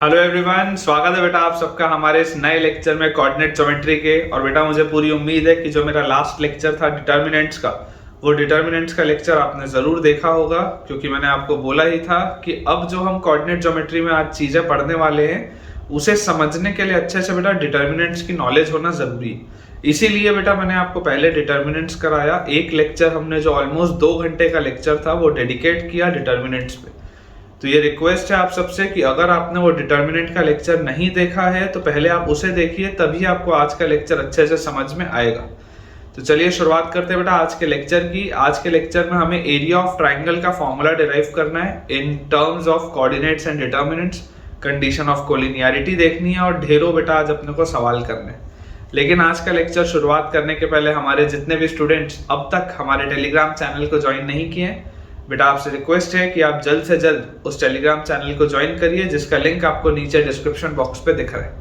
Hello everyone, स्वागत है बेटा आप सबका हमारे इस नए लेक्चर में कोऑर्डिनेट ज्योमेट्री के। और बेटा मुझे पूरी उम्मीद है कि जो मेरा लास्ट लेक्चर था डिटर्मिनेंट्स का, वो डिटर्मिनेंट्स का लेक्चर आपने ज़रूर देखा होगा, क्योंकि मैंने आपको बोला ही था कि अब जो हम कोऑर्डिनेट ज्योमेट्री में आज चीज़ें पढ़ने वाले हैं उसे समझने के लिए अच्छे से बेटा डिटर्मिनेंट्स की नॉलेज होना ज़रूरी है। इसीलिए बेटा मैंने आपको पहले डिटर्मिनेंट्स कराया। एक लेक्चर हमने जो ऑलमोस्ट 2 घंटे का लेक्चर था वो डेडिकेट किया डिटर्मिनेंट्स पे। तो ये रिक्वेस्ट है आप सबसे कि अगर आपने वो डिटर्मिनेंट का लेक्चर नहीं देखा है तो पहले आप उसे देखिए, तभी आपको आज का लेक्चर अच्छे से समझ में आएगा। तो चलिए शुरुआत करते हैं बेटा आज के लेक्चर की। आज के लेक्चर में हमें एरिया ऑफ ट्राइंगल का फॉर्मूला डिराइव करना है in terms of coordinates and determinants, condition of collinearity देखनी है और ढेरों बेटा आज अपने को सवाल करने हैं। लेकिन आज का लेक्चर शुरुआत करने के पहले हमारे जितने भी स्टूडेंट्स अब तक हमारे टेलीग्राम चैनल को ज्वाइन नहीं किए, बेटा आपसे रिक्वेस्ट है कि आप जल्द से जल्द उस टेलीग्राम चैनल को ज्वाइन करिए, जिसका लिंक आपको नीचे डिस्क्रिप्शन बॉक्स पे दिख रहा है।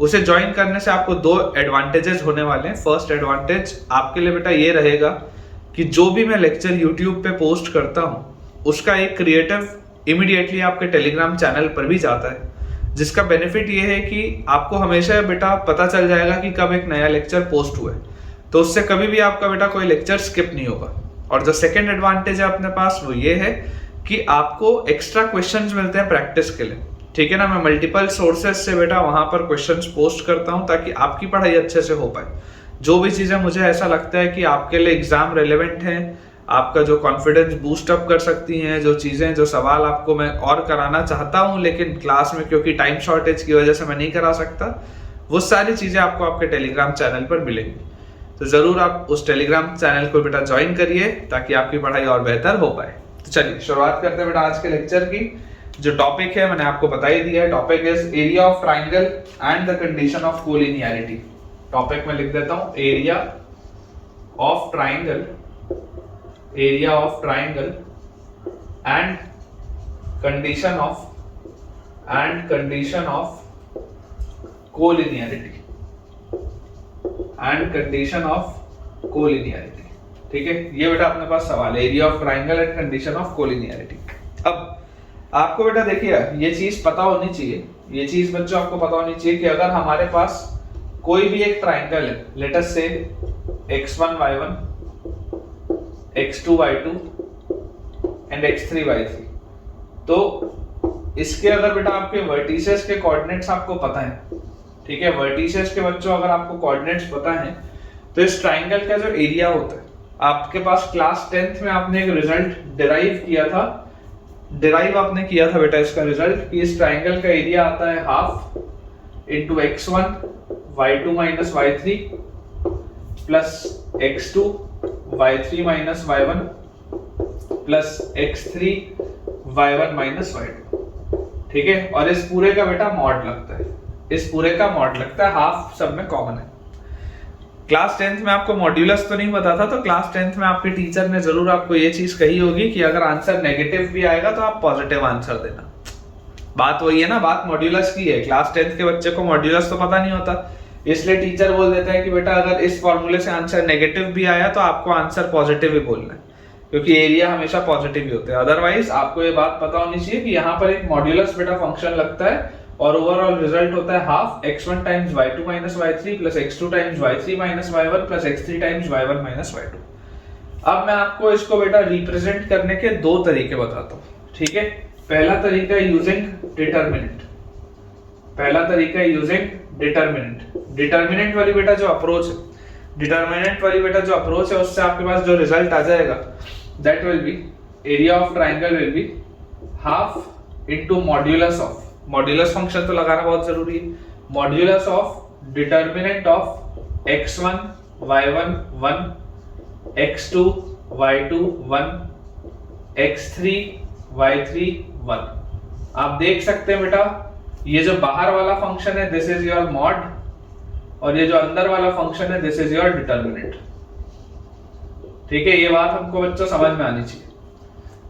उसे ज्वाइन करने से आपको 2 एडवांटेजेस होने वाले हैं। फर्स्ट एडवांटेज आपके लिए बेटा ये रहेगा कि जो भी मैं लेक्चर यूट्यूब पे पोस्ट करता हूँ उसका एक क्रिएटिव इमीडिएटली आपके टेलीग्राम चैनल पर भी जाता है, जिसका बेनिफिट ये है कि आपको हमेशा बेटा पता चल जाएगा कि कब एक नया लेक्चर पोस्ट हुआ है, तो उससे कभी भी आपका बेटा कोई लेक्चर स्किप नहीं होगा। और जो सेकंड एडवांटेज है अपने पास वो ये है कि आपको एक्स्ट्रा क्वेश्चंस मिलते हैं प्रैक्टिस के लिए। ठीक है ना, मैं मल्टीपल सोर्सेज से बेटा वहां पर क्वेश्चंस पोस्ट करता हूं ताकि आपकी पढ़ाई अच्छे से हो पाए। जो भी चीजें मुझे ऐसा लगता है कि आपके लिए एग्जाम रेलेवेंट है, आपका जो कॉन्फिडेंस बूस्ट अप कर सकती हैं, जो चीजें जो सवाल आपको मैं और कराना चाहता हूं लेकिन क्लास में क्योंकि टाइम शॉर्टेज की वजह से मैं नहीं करा सकता, वो सारी चीजें आपको आपके टेलीग्राम चैनल पर मिलेंगी। तो जरूर आप उस टेलीग्राम चैनल को बेटा ज्वाइन करिए ताकि आपकी पढ़ाई और बेहतर हो पाए। तो चलिए शुरुआत करते हैं बेटा आज के लेक्चर की। जो टॉपिक है मैंने आपको बता ही दिया है। Topic is area of triangle and the condition of collinearity. Topic में लिख देता हूं area of triangle, area of triangle and condition of collinearity and condition of collinearity. ठीक है, ये बेटा अपने पास सवाल है, area of triangle and condition of collinearity. अब आपको बेटा देखिए ये चीज पता होनी चाहिए, ये चीज बच्चों आपको पता होनी चाहिए कि अगर हमारे पास कोई भी एक ट्राइंगल है, लेट अस से x1 y1 x2 y2 and x3 y3, तो इसके अगर बेटा आपके वर्टिसेस के कोऑर्डिनेट्स आपको पता है, ठीक है, वर्टिसेस के बच्चों अगर आपको कोऑर्डिनेट्स पता है तो इस ट्राइंगल का जो एरिया होता है, आपके पास क्लास 10th में आपने एक रिजल्ट डिराइव आपने किया था बेटा इसका रिजल्ट कि इस ट्राइंगल का एरिया आता है half into x1 y2 minus y3 plus x2 y3 minus y1 plus x3 y1 minus y2। ठीक है, और इस पूरे का बेटा मॉड लगता है, इस पूरे का मॉड लगता है, हाफ सब में कॉमन है। क्लास 10th में आपको मॉड्यूलस तो नहीं पता था, तो क्लास 10th में आपके टीचर ने जरूर आपको ये चीज कही होगी कि अगर आंसर नेगेटिव भी आएगा तो आप पॉजिटिव आंसर देना। बात वही है ना, बात मॉड्यूलस की है। क्लास 10th के बच्चे को मॉड्यूलस तो पता नहीं होता, इसलिए टीचर बोल देता है कि बेटा अगर इस फॉर्मूले से आंसर नेगेटिव भी आया तो आपको आंसर पॉजिटिव ही बोलना है, क्योंकि एरिया हमेशा पॉजिटिव ही होते हैं। अदरवाइज आपको ये बात पता होनी चाहिए कि यहाँ पर एक मॉड्यूलस बेटा फंक्शन लगता है और ओवरऑल रिजल्ट होता है half x1 times y2 minus y3 plus x2 times y3 minus y1 plus x3 times y1 minus y2। अब मैं आपको इसको बेटा रिप्रेजेंट करने के 2 तरीके बताता हूँ। ठीक है, पहला तरीका है यूजिंग डिटरमिनेंट, पहला तरीका है यूजिंग डिटरमिनेंट। डिटरमिनेंट वाली बेटा जो अप्रोच है, डिटरमिनेंट वाली बेटा जो अप्रोच है उससे आपके पास जो रिजल्ट आ जाएगा that will be area of triangle will be half into modulus of, modulus function तो लगाना बहुत जरूरी है, modulus of determinant of x1 y1 1 x2 y2 1 x3 y3 1। आप देख सकते हैं बेटा ये जो बाहर वाला फंक्शन है दिस इज योर मॉड और ये जो अंदर वाला फंक्शन है दिस इज योर डिटरमिनेंट। ठीक है, ये बात हमको बच्चों समझ में आनी चाहिए।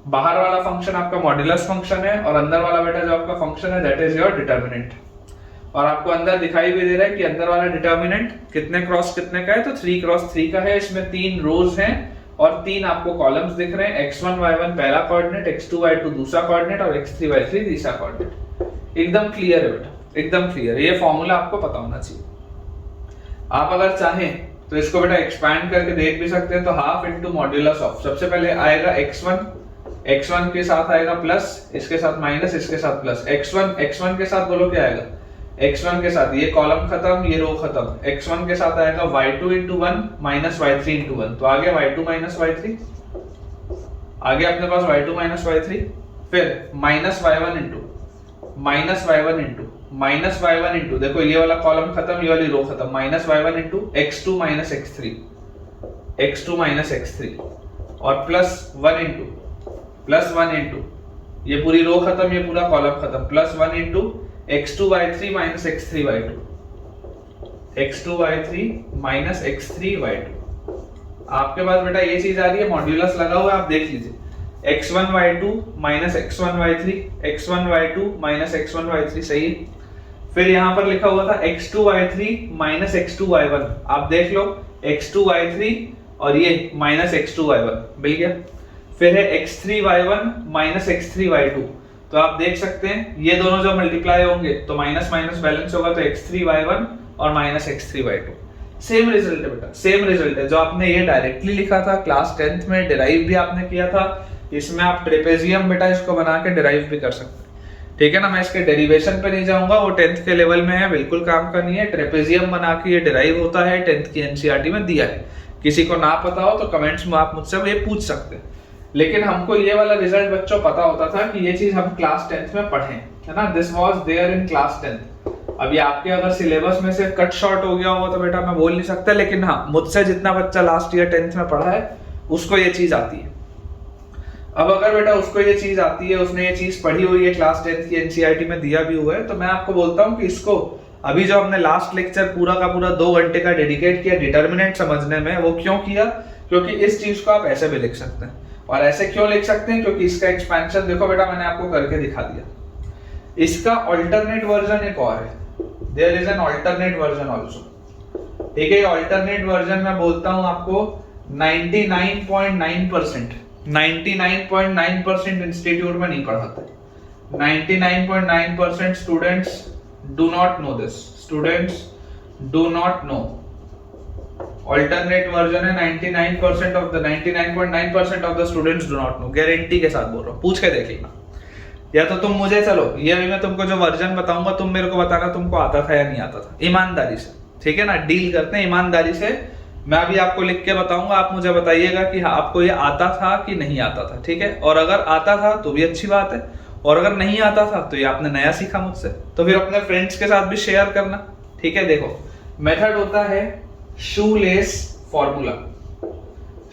बाहर वाला फंक्शन आपका मॉड्यूलस फंक्शन है और अंदर वाला बेटा जो आपका फंक्शन है दैट इज योर डिटरमिनेंट। और आपको अंदर दिखाई भी दे रहा है कि अंदर वाला डिटरमिनेंट कितने क्रॉस कितने का है, तो 3 क्रॉस 3 का है। इसमें 3 रोज हैं और 3 आपको कॉलम्स दिख रहे हैं, x1 y1 पहला कोऑर्डिनेट, x2 y2 दूसरा कोऑर्डिनेट और x3 y3 तीसरा कोऑर्डिनेट। एकदम क्लियर है बेटा, एकदम क्लियर। ये फॉर्मूला आपको पता होना चाहिए। आप अगर चाहें तो इसको बेटा एक्सपैंड करके देख भी सकते हैं। तो हाफ इंटू मॉड्यूलस ऑफ, सबसे पहले आएगा x1 के साथ आएगा प्लस, इसके साथ माइनस, इसके साथ प्लस। x1 के साथ बोलो क्या आएगा, x1 के साथ ये कॉलम खत्म, ये रो खत्म। x1 के साथ आएगा y2 into 1 minus y3 into 1, तो आगे y2 माइनस y3, आगे अपने पास y2 माइनस y3, फिर माइनस y1 इंटू देखो ये वाला कॉलम खत्म, ये वाली रो खत्म, minus y1 into x2 minus x3 और प्लस 1 इंटू ये पूरी रो खत्म, ये पूरा कॉलम खत्म, plus 1 into x2y3 minus x3y2। आपके पास बेटा ये चीज आ रही है, मॉड्यूलस लगा हुआ है, आप देख लीजिए। x1y2 minus x1y2 minus x1y3, सही है। फिर यहाँ पर लिखा हुआ था x2y3 माइनस x2y1, आप देख लो x2y3 और ये माइनस x2y1 मिल गया। फिर है x3y1 माइनस x3y2, तो आप देख सकते हैं ये दोनों जो मल्टीप्लाई होंगे तो माइनस माइनस बैलेंस होगा, तो x3y1 और माइनस x3y2। सेम रिजल्ट है बेटा, सेम रिजल्ट है जो आपने ये डायरेक्टली लिखा था क्लास 10th में, डिराइव भी आपने किया था। इसमें आप ट्रेपेजियम बेटा इसको बना के डिराइव भी कर सकते हैं, ठीक है ना। मैं इसके डेरिवेशन पे नहीं जाऊंगा, वो 10th के लेवल में है, बिल्कुल काम का नहीं है। ट्रेपेजियम बना के ये डिराइव होता है, 10th की एनसीईआरटी में दिया है। किसी को ना पता हो तो कमेंट्स में आप मुझसे ये पूछ सकते हैं। लेकिन हमको ये वाला रिजल्ट बच्चों पता होता था कि ये चीज हम क्लास 10th में पढ़े, है ना। This was there in class 10th। अभी आपके अगर सिलेबस में से कट शॉर्ट हो गया होगा तो बेटा मैं बोल नहीं सकता, लेकिन हाँ मुझसे जितना बच्चा लास्ट ईयर 10th में पढ़ा है उसको ये चीज आती है। अब अगर बेटा उसको ये चीज आती है, उसने ये चीज पढ़ी हुई है, क्लास 10th की एनसीईआरटी में दिया भी हुआ है, तो मैं आपको बोलता हूँ कि इसको अभी जो हमने लास्ट लेक्चर पूरा का पूरा 2 घंटे का डेडिकेट किया डिटर्मिनेंट समझने में, वो क्यों किया, क्योंकि इस चीज को आप ऐसे भी लिख सकते हैं। और ऐसे क्यों लिख सकते हैं, क्योंकि इसका एक्सपेंशन देखो बेटा मैंने आपको करके दिखा दिया। इसका अल्टरनेट वर्जन एक और है, there is an alternate version also, ठीक है। अल्टरनेट वर्जन मैं बोलता हूं आपको 99.9% इंस्टीट्यूट में नहीं पढ़ाते। 99.9% students do not know this, students do not know. Alternate version है 99.9% of the students do not know, guarantee के साथ बोल रहा हूं, पूछ के देख लेना। या तो तुम मुझे, चलो ये अभी मैं तुमको जो वर्जन बताऊंगा तुम मेरे को बताना तुमको आता था या नहीं आता था, ईमानदारी से, ठीक है ना। डील करते हैं ईमानदारी से। मैं अभी आपको लिख के बताऊंगा, आप मुझे बताइएगा कि हाँ आपको ये आता था कि नहीं आता था, ठीक है। और अगर आता था तो भी अच्छी बात है, और अगर नहीं आता था तो ये आपने नया सीखा मुझसे, तो फिर अपने फ्रेंड्स के साथ भी शेयर करना, ठीक है। देखो मेथड होता है शूलेस फॉर्मूला।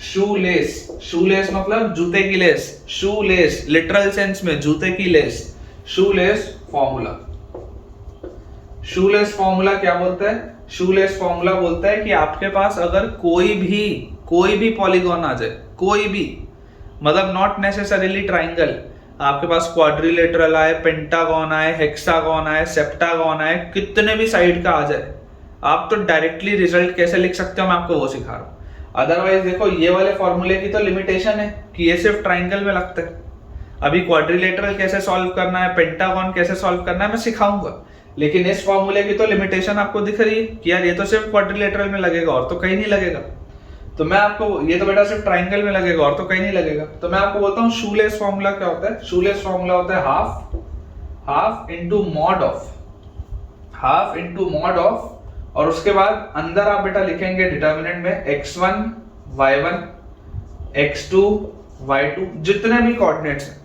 शूलेस मतलब जूते की लेस, शूलेस लिटरल सेंस में जूते की लेस, शूलेस फॉर्मूला क्या बोलता है, शूलेस फॉर्मूला बोलता है कि आपके पास अगर कोई भी पॉलीगॉन आ जाए, कोई भी, मतलब नॉट नेसेसरीली ट्राइंगल, आपके पास क्वाड्रिलेटरल आए, पेंटागन आए, हेक्सागन आए, सेप्टागन आए, कितने भी साइड का आ जाए, आप तो डायरेक्टली रिजल्ट कैसे लिख सकते हो मैं आपको वो सिखा रहा हूं। अदरवाइज देखो ये वाले फॉर्मूले की तो लिमिटेशन है कि ये सिर्फ ट्राइंगल में लगता है। अभी क्वाड्रिलेटरल कैसे सॉल्व करना है, पेंटागन कैसे सॉल्व करना है मैं सिखाऊंगा, लेकिन इस फॉर्मूले की तो लिमिटेशन आपको दिख रही है कि यार ये तो सिर्फ क्वाड्रिलेटरल में लगेगा और तो कहीं नहीं लगेगा। तो मैं आपको, ये तो बेटा सिर्फ ट्राइंगल में लगेगा और तो कहीं नहीं लगेगा, तो मैं आपको बोलता हूँ शूलेस फॉर्मूला क्या होता है। शूलेस फॉर्मूला होता है हाफ इंटू मॉड ऑफ, और उसके बाद अंदर आप बेटा लिखेंगे डिटर्मिनेंट में x1 y1 x2 y2, जितने भी कोऑर्डिनेट्स हैं,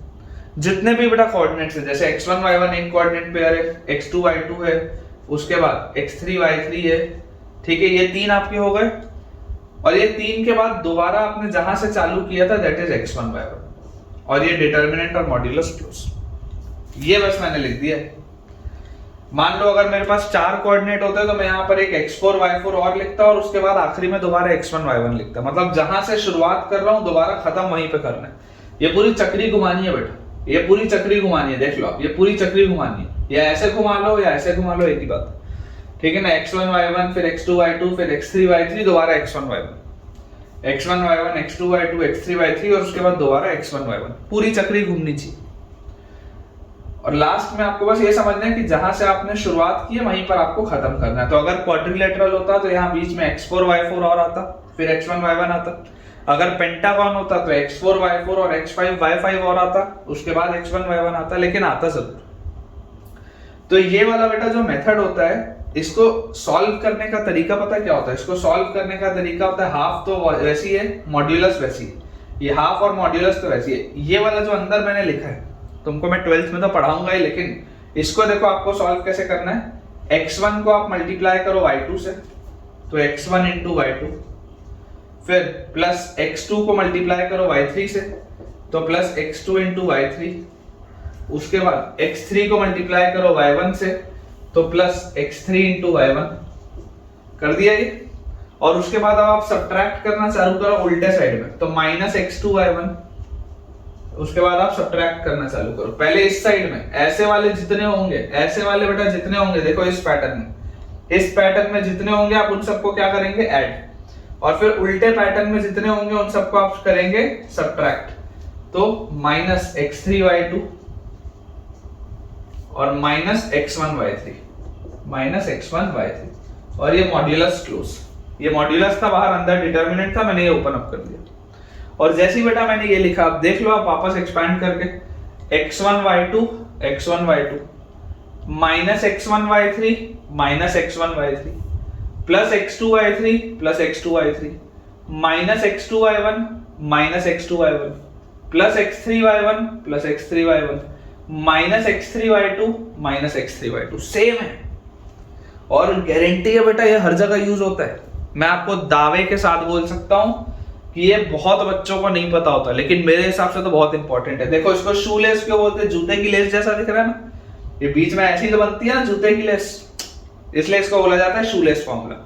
जितने भी बेटा कोऑर्डिनेट्स हैं, जैसे x1 y1 एक कोऑर्डिनेट पेयर है, x2 y2 है, उसके बाद x3 y3 है, ठीक है। ये 3 आपके हो गए, और ये 3 के बाद दोबारा आपने जहां से चालू किया था दैट इज x1 y1, और ये डिटर्मिनेंट और मॉड्यूलस क्लोज, ये बस मैंने लिख दिया है। मान लो अगर मेरे पास 4 कोऑर्डिनेट होते तो मैं यहाँ पर एक x4 y4 और लिखता और उसके बाद आखिरी में दोबारा x1 y1 लिखता, मतलब जहां से शुरुआत कर रहा हूं दोबारा खत्म वहीं पे करना है। ये पूरी चक्री घुमानी है बेटा, ये पूरी चक्री घुमानी है, देख लो आप, ये पूरी चक्री घुमानी है, या ऐसे घुमा लो या ऐसे घुमा लो, एक ही बात, ठीक है ना। x1 y1 फिर x2 y2 फिर x3 y3 दोबारा x1 y1 x2 y2 x3 y3 और उसके बाद दोबारा x1 y1, पूरी चक्री घूमनी चाहिए। और लास्ट में आपको बस ये समझना है कि जहां से आपने शुरुआत की है वहीं पर आपको खत्म करना है। तो अगर क्वाड्रिलेटरल होता तो यहाँ बीच में x4 y4 और आता, फिर x1 y1 आता। अगर पेंटागन होता तो x4 y4 और x5 y5 और आता, उसके बाद x1 y1 आता, लेकिन आता जरूर। तो ये वाला बेटा जो मेथड होता है, इसको सॉल्व करने का तरीका पता क्या होता है? इसको सॉल्व करने का तरीका होता है, हाफ तो वैसी है, मॉड्यूलस वैसी है। ये हाफ और मॉड्यूलस तो वैसी है। ये वाला जो अंदर मैंने लिखा है, तुमको मैं 12th में तो पढ़ाऊंगा ही, लेकिन इसको देखो आपको सॉल्व कैसे करना है। x1 को आप मल्टीप्लाई करो y2 से, तो x1 इंटू y2, फिर प्लस x2 को मल्टीप्लाई करो y3 से, तो प्लस x2 इंटू y3, उसके बाद x3 को मल्टीप्लाई करो y1 से, तो प्लस x3 इंटू y1 कर दिया ये। और उसके बाद अब आप सब्ट्रैक्ट करना चालू करो उल्टे साइड में, तो माइनस x2 y1, उसके बाद आप सब्ट्रैक्ट करना चालू करो। पहले इस साइड में ऐसे वाले जितने होंगे, ऐसे वाले बेटा जितने होंगे, देखो इस पैटर्न में जितने होंगे आप उन सबको क्या करेंगे? ऐड। और फिर उल्टे पैटर्न में जितने होंगे उन सबको आप करेंगे सब्ट्रैक्ट। तो माइनस x3 y2 और minus x1 y3, minus x1 y3, और ये मॉड्यूलस क्लोज। ये मॉड्यूलस था बाहर, अंदर डिटर्मिनेंट था, मैंने ये ओपन अप कर दिया। और जैसे ही बेटा मैंने ये लिखा, आप देख लो, आप वापस एक्सपैंड करके x1 y2 minus x1 y3 minus x1 y3 plus x2 y3 plus x2 y3 minus x2 y1 minus x2 y1 plus x3 y1 plus x3 y1 minus x3 y2 minus x3 y2। Same है और guarantee है बेटा, ये हर जगह use होता है। मैं आपको दावे के साथ बोल सकता हूं कि ये बहुत बच्चों को नहीं पता होता, लेकिन मेरे हिसाब से तो बहुत इंपॉर्टेंट है। देखो इसको शू लेस क्यों बोलते हैं? जूते की लेस जैसा दिख रहा है ना, ये बीच में ऐसी तो बनती है ना जूते की लेस, इसलिए इसको बोला जाता है शू लेस फॉर्मूला।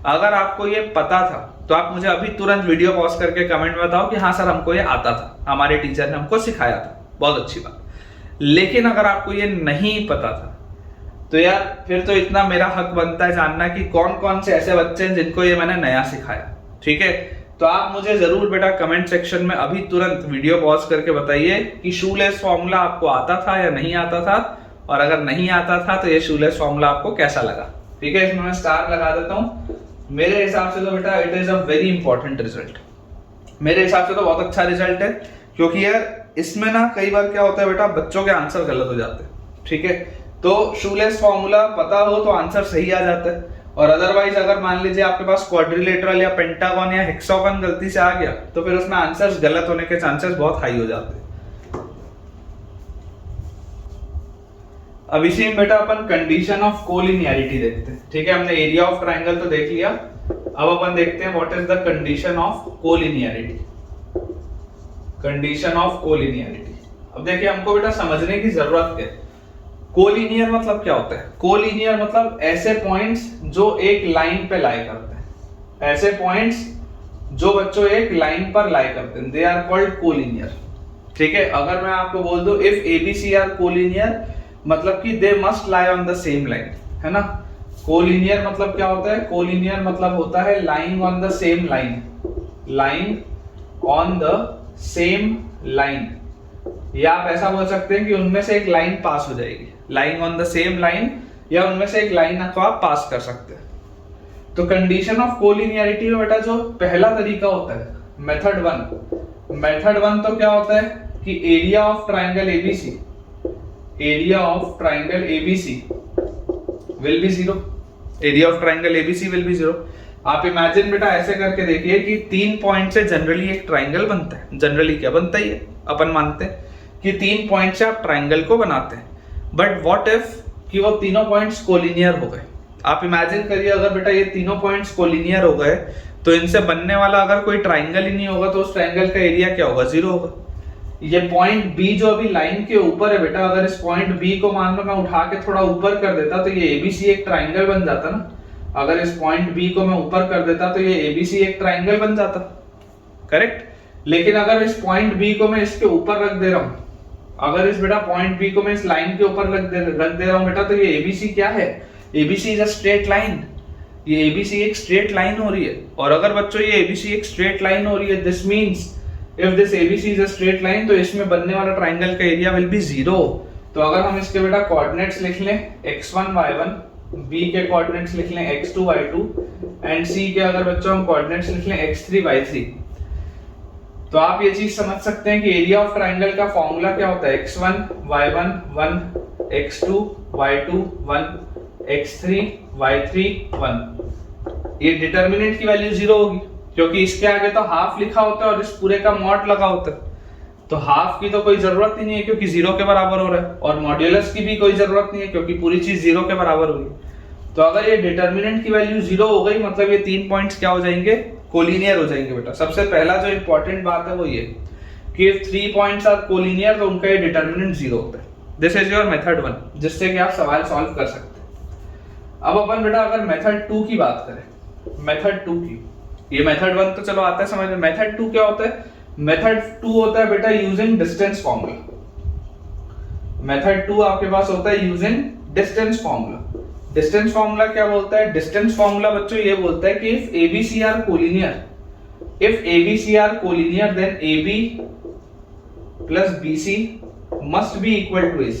अगर आपको ये पता था तो आप मुझे अभी तुरंत वीडियो पॉज करके कमेंट में बताओ कि हाँ सर हमको ये आता था, हमारे टीचर ने हमको सिखाया था, बहुत अच्छी बात। लेकिन अगर आपको ये नहीं पता था तो यार फिर तो इतना मेरा हक बनता है जानना कि कौन कौन से ऐसे बच्चे हैं जिनको ये मैंने नया सिखाया। ठीक है, तो आप मुझे जरूर बेटा कमेंट सेक्शन में अभी तुरंत वीडियो पॉज करके बताइए कि शूलेस फॉर्मूला आपको आता था या नहीं आता था, और अगर नहीं आता था तो ये शूलेस फॉर्मूला आपको कैसा लगा। ठीक है, इसमें मैं स्टार लगा देता हूँ। मेरे हिसाब से तो बेटा it is a very important result. मेरे हिसाब से तो बहुत अच्छा रिजल्ट है, क्योंकि यार इसमें ना कई बार क्या होता है बेटा, बच्चों के आंसर गलत हो जाते हैं। ठीक है, तो शूलेस फॉर्मूला पता हो तो आंसर सही आ जाता है, और अदरवाइज अगर मान लीजिए आपके पास क्वाड्रिलेटरल या पेंटागन या हेक्सागन गलती से आ गया तो फिर उसमें आंसर्स गलत होने के चांसेस बहुत हाई हो जाते हैं। अब इसी में बेटा अपन कंडीशन ऑफ कोलिनियरिटी देखते हैं। ठीक है, हमने एरिया ऑफ ट्राइंगल तो देख लिया, अब अपन देखते हैं what is the condition of collinearity. Condition of collinearity, अब देखिए हमको बेटा समझने की जरूरत है। कोलिनियर मतलब क्या होता है? कोलिनियर मतलब ऐसे पॉइंट्स जो एक लाइन पे लाई करते हैं, ऐसे पॉइंट्स जो बच्चों एक लाइन पर लाई करते हैं, दे आर कॉल्ड कोलिनियर। ठीक है, अगर मैं आपको बोल दूं इफ एबीसी आर कोलिनियर, मतलब कि they must lie on the same line, है ना। कोलिनियर मतलब क्या होता है? कोलिनियर मतलब होता है lying on the same line, lying on the same line, या आप ऐसा बोल सकते हैं कि उनमें से एक लाइन पास हो जाएगी, lying on the same line, या उनमें से एक लाइन को आप पास कर सकते हैं। तो कंडीशन ऑफ कोलिनियरिटी में बेटा जो पहला तरीका होता है, मेथड वन तो क्या होता है कि area of triangle ABC, area of triangle ABC will be zero, area of triangle ABC will be zero. आप इमेजिन बेटा ऐसे करके देखिए कि 3 पॉइंट से जनरली एक ट्राइंगल बनता है। जनरली क्या बनता ही है, अपन मानते हैं कि 3 पॉइंट से आप ट्राइंगल को बनाते हैं, बट व्हाट इफ कि वो तीनों पॉइंट्स कोलिनियर हो गए। आप इमेजिन करिए अगर बेटा ये तीनों पॉइंट्स कोलिनियर हो गए तो इनसे बनने वाला अगर कोई ट्राइंगल ही नहीं होगा तो उस ट्राइंगल का एरिया क्या होगा? जीरो होगा। ये पॉइंट बी जो अभी लाइन के ऊपर है बेटा, अगर इस पॉइंट बी को मान लो मैं उठा के थोड़ा ऊपर कर देता तो ये एबीसी एक ट्राइंगल बन जाता ना। अगर इस पॉइंट बी को मैं ऊपर कर देता तो ये एबीसी एक ट्राइंगल बन जाता, करेक्ट। लेकिन अगर इस पॉइंट बी को मैं इसके ऊपर रख दे रहा हूं, अगर इस बेटा पॉइंट बी को मैं इस लाइन के ऊपर रख दे रहा हूं बेटा, तो ये एबीसी क्या है? ABC is a straight line. ये एबीसी एक स्ट्रेट लाइन हो रही है, और अगर बच्चों ये एबीसी एक स्ट्रेट लाइन हो रही है, this means if this ABC is a straight line, तो इसमें बनने वाला ट्राइंगल का एरिया विल बी जीरो, तो अगर हम इसके बेटा कोऑर्डिनेट्स लिख लें x1 y1, b के कोऑर्डिनेट्स लिख लें x2 y2 एंड c के अगर बच्चों हम कोऑर्डिनेट्स लिख लें x3 y3, तो आप ये चीज समझ सकते हैं कि एरिया ऑफ ट्राइंगल का फॉर्मूला क्या होता है, x1 y1 1, x2 y2 1, x3 y3 1। ये डिटर्मिनेंट की वैल्यू 0 होगी क्योंकि इसके आगे तो हाफ लिखा होता है और इस पूरे का मॉड लगा होता है, तो हाफ की तो कोई जरूरत ही नहीं है क्योंकि 0 के बराबर हो रहा है, और मॉड्यूलस की भी कोई जरूरत नहीं है क्योंकि पूरी चीज 0 के बराबर होगी। तो अगर ये डिटर्मिनेंट की वैल्यू 0 हो गई मतलब ये 3 पॉइंट्स क्या हो जाएंगे, कोलिनियर हो जाएंगे बेटा। सबसे पहला जो इंपॉर्टेंट बात है वो ये कि if 3 पॉइंट्स आर कोलिनियर तो उनका ये डिटर्मिनेंट 0 होता है। दिस इज योर मेथड 1 जिससे कि आप सवाल सॉल्व कर सकते हैं। अब अपन बेटा अगर मेथड 2 की बात करें, मेथड 2 की, ये मेथड 1 तो चलो आता है समझ में, मेथड 2 क्या होता है, मेथड 2 होता है बेटा यूजिंग डिस्टेंस फॉर्मूला। मेथड 2 आपके पास होता है using distance formula. Distance formula क्या बोलता है, डिस्टेंस फॉर्मूला बच्चों ये बोलता है कि if ABC are collinear, if ABC are collinear then AB plus BC must be equal to AC।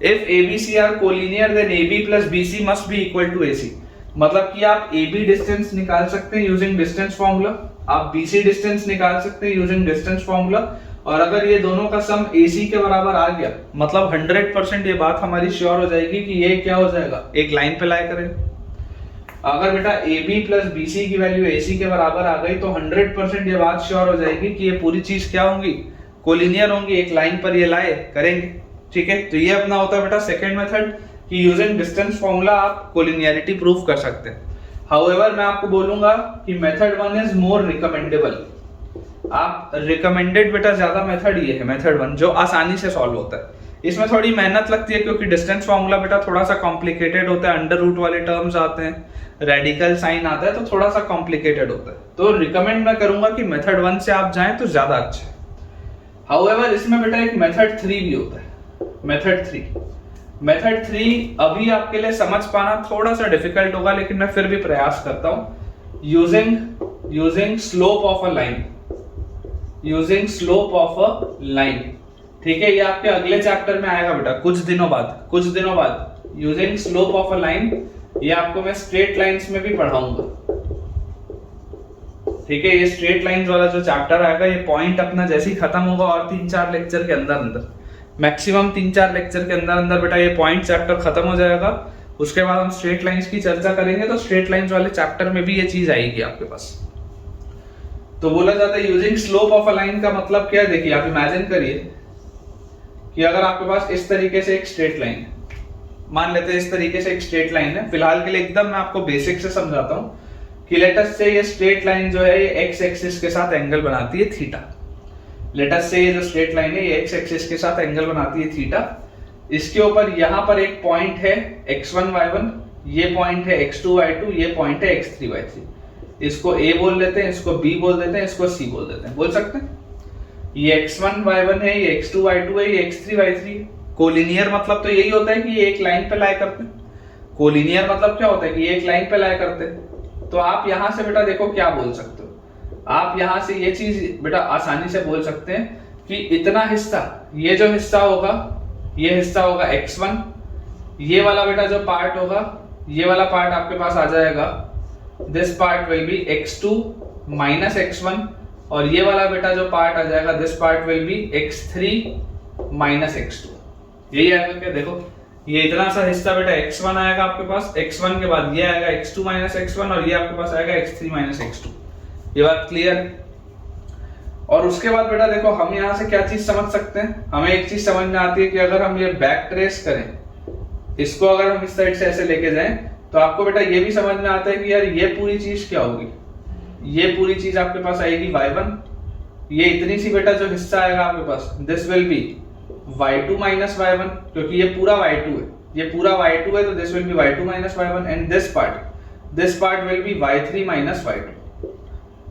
If ABC are collinear then AB plus BC must be equal to AC। मतलब कि आप AB distance निकाल सकते हैं using distance formula, आप BC distance निकाल सकते हैं यूजिंग डिस्टेंस फॉर्मूला, और अगर ये दोनों का सम AC के बराबर आ गया मतलब 100% ये बात हमारी श्योर हो जाएगी कि ये क्या हो जाएगा, एक लाइन पे लाई करेगा। अगर बेटा AB प्लस BC की वैल्यू AC के बराबर आ गई तो 100% ये बात श्योर हो जाएगी कि ये पूरी चीज क्या होंगी, कोलिनियर होंगी, एक लाइन पर ये लाए करेंगे। ठीक है, तो ये अपना होता है बेटा सेकेंड मेथड कि यूजिंग डिस्टेंस फॉर्मूला आप कोलिनियरिटी प्रूव कर सकते हैं। हाउएवर मैं आपको बोलूंगा कि मेथड 1 इज मोर रिकमेंडेबल। आप रिकमेंडेड बेटा ज्यादा मेथड ये है मेथड 1 जो आसानी से सॉल्व होता है। इसमें थोड़ी मेहनत लगती है क्योंकि डिस्टेंस फॉर्मूला बेटा थोड़ा सा कॉम्प्लिकेटेड होता है, अंडर रूट वाले टर्म्स आते हैं, रेडिकल साइन आता है, तो थोड़ा सा कॉम्प्लिकेटेड होता है। तो रिकमेंड मैं करूंगा कि मेथड 1 से आप जाएं तो ज्यादा अच्छा है। हाउएवर इसमें बेटा एक मेथड 3 भी होता है, मेथड 3। मेथड 3 अभी आपके लिए समझ पाना थोड़ा सा डिफिकल्ट होगा लेकिन मैं फिर भी प्रयास करता हूं। Using slope of a line, using slope of a line. ठीक है, ये आपके अगले चैप्टर में आएगा बेटा कुछ दिनों बाद। Using slope of a line, ये आपको मैं स्ट्रेट लाइंस में भी पढ़ाऊंगा। ठीक है, ये स्ट्रेट लाइंस वाला जो चैप्टर आएगा ये पॉइंट अपना जैसे ही खत्म होगा और 3-4 लेक्चर के अंदर मैक्सिमम 3-4 लेक्चर के अंदर बेटा ये पॉइंट चैप्टर खत्म हो जाएगा। उसके बाद हम स्ट्रेट लाइंस की चर्चा करेंगे, तो स्ट्रेट लाइंस वाले चैप्टर में भी ये चीज आएगी आपके पास। तो बोला जाता है using slope of a line का मतलब क्या है, देखिए आप इमेजिन करिए कि अगर आपके पास इस तरीके से एक स्ट्रेट लाइन है, मान लेते हैं इस तरीके से एक स्ट्रेट लाइन है। फिलहाल के लिए एकदम मैं आपको बेसिक से समझाता हूं कि लेट अस से ये स्ट्रेट लाइन जो है ये एक्स एक्सिस के साथ एंगल बनाती है थीटा। लेट अस से ये जो स्ट्रेट लाइन है ये एक्स एक्सिस के साथ एंगल बनाती है थीटा। इसके ऊपर यहाँ पर एक पॉइंट है x1 y1, ये पॉइंट है x2 y2, ये पॉइंट है x3 y3। इसको A बोल लेते हैं, इसको B बोल देते हैं, इसको C बोल देते हैं, बोल सकते हैं। ये x1 y1 है, ये x2 y2 है, ये x3 y3। कोलिनियर मतलब तो यही होता है कि ये एक लाइन पे लाई करते हैं। कोलिनियर मतलब क्या होता है कि ये एक लाइन पे लाई करते हैं। तो आप यहां से बेटा देखो क्या बोल सकते हो, आप यहां से ये चीज बेटा आसानी से बोल सकते हैं कि इतना हिस्सा, ये जो हिस्सा होगा ये हिस्सा होगा x1, ये वाला बेटा जो पार्ट होगा ये वाला पार्ट आपके पास आ जाएगा, this part will be x2 minus x1, और ये वाला बेटा जो पार्ट आ जाएगा this part will be x3 minus x2। यही आएगा क्या, देखो ये इतना सा हिस्सा बेटा x1 आएगा आपके पास, x1 के बाद ये आएगा x2 माइनस x1, और ये आपके पास आएगा x3 माइनस x2। ये बात क्लियर। और उसके बाद बेटा देखो हम यहाँ से क्या चीज समझ सकते हैं, हमें एक चीज समझ में आती है कि अगर हम ये बैक ट्रेस करें, इसको अगर हम इस साइड से ऐसे लेके जाएं तो आपको बेटा ये भी समझ में आता है कि यार ये पूरी चीज क्या होगी, ये पूरी चीज आपके पास आएगी y1, ये इतनी सी बेटा जो हिस्सा आएगा आपके पास this will be y2 minus y1, क्योंकि ये पूरा y2 है, ये पूरा y2 है तो this will be y2 minus y1, and this part will be y3 minus y2।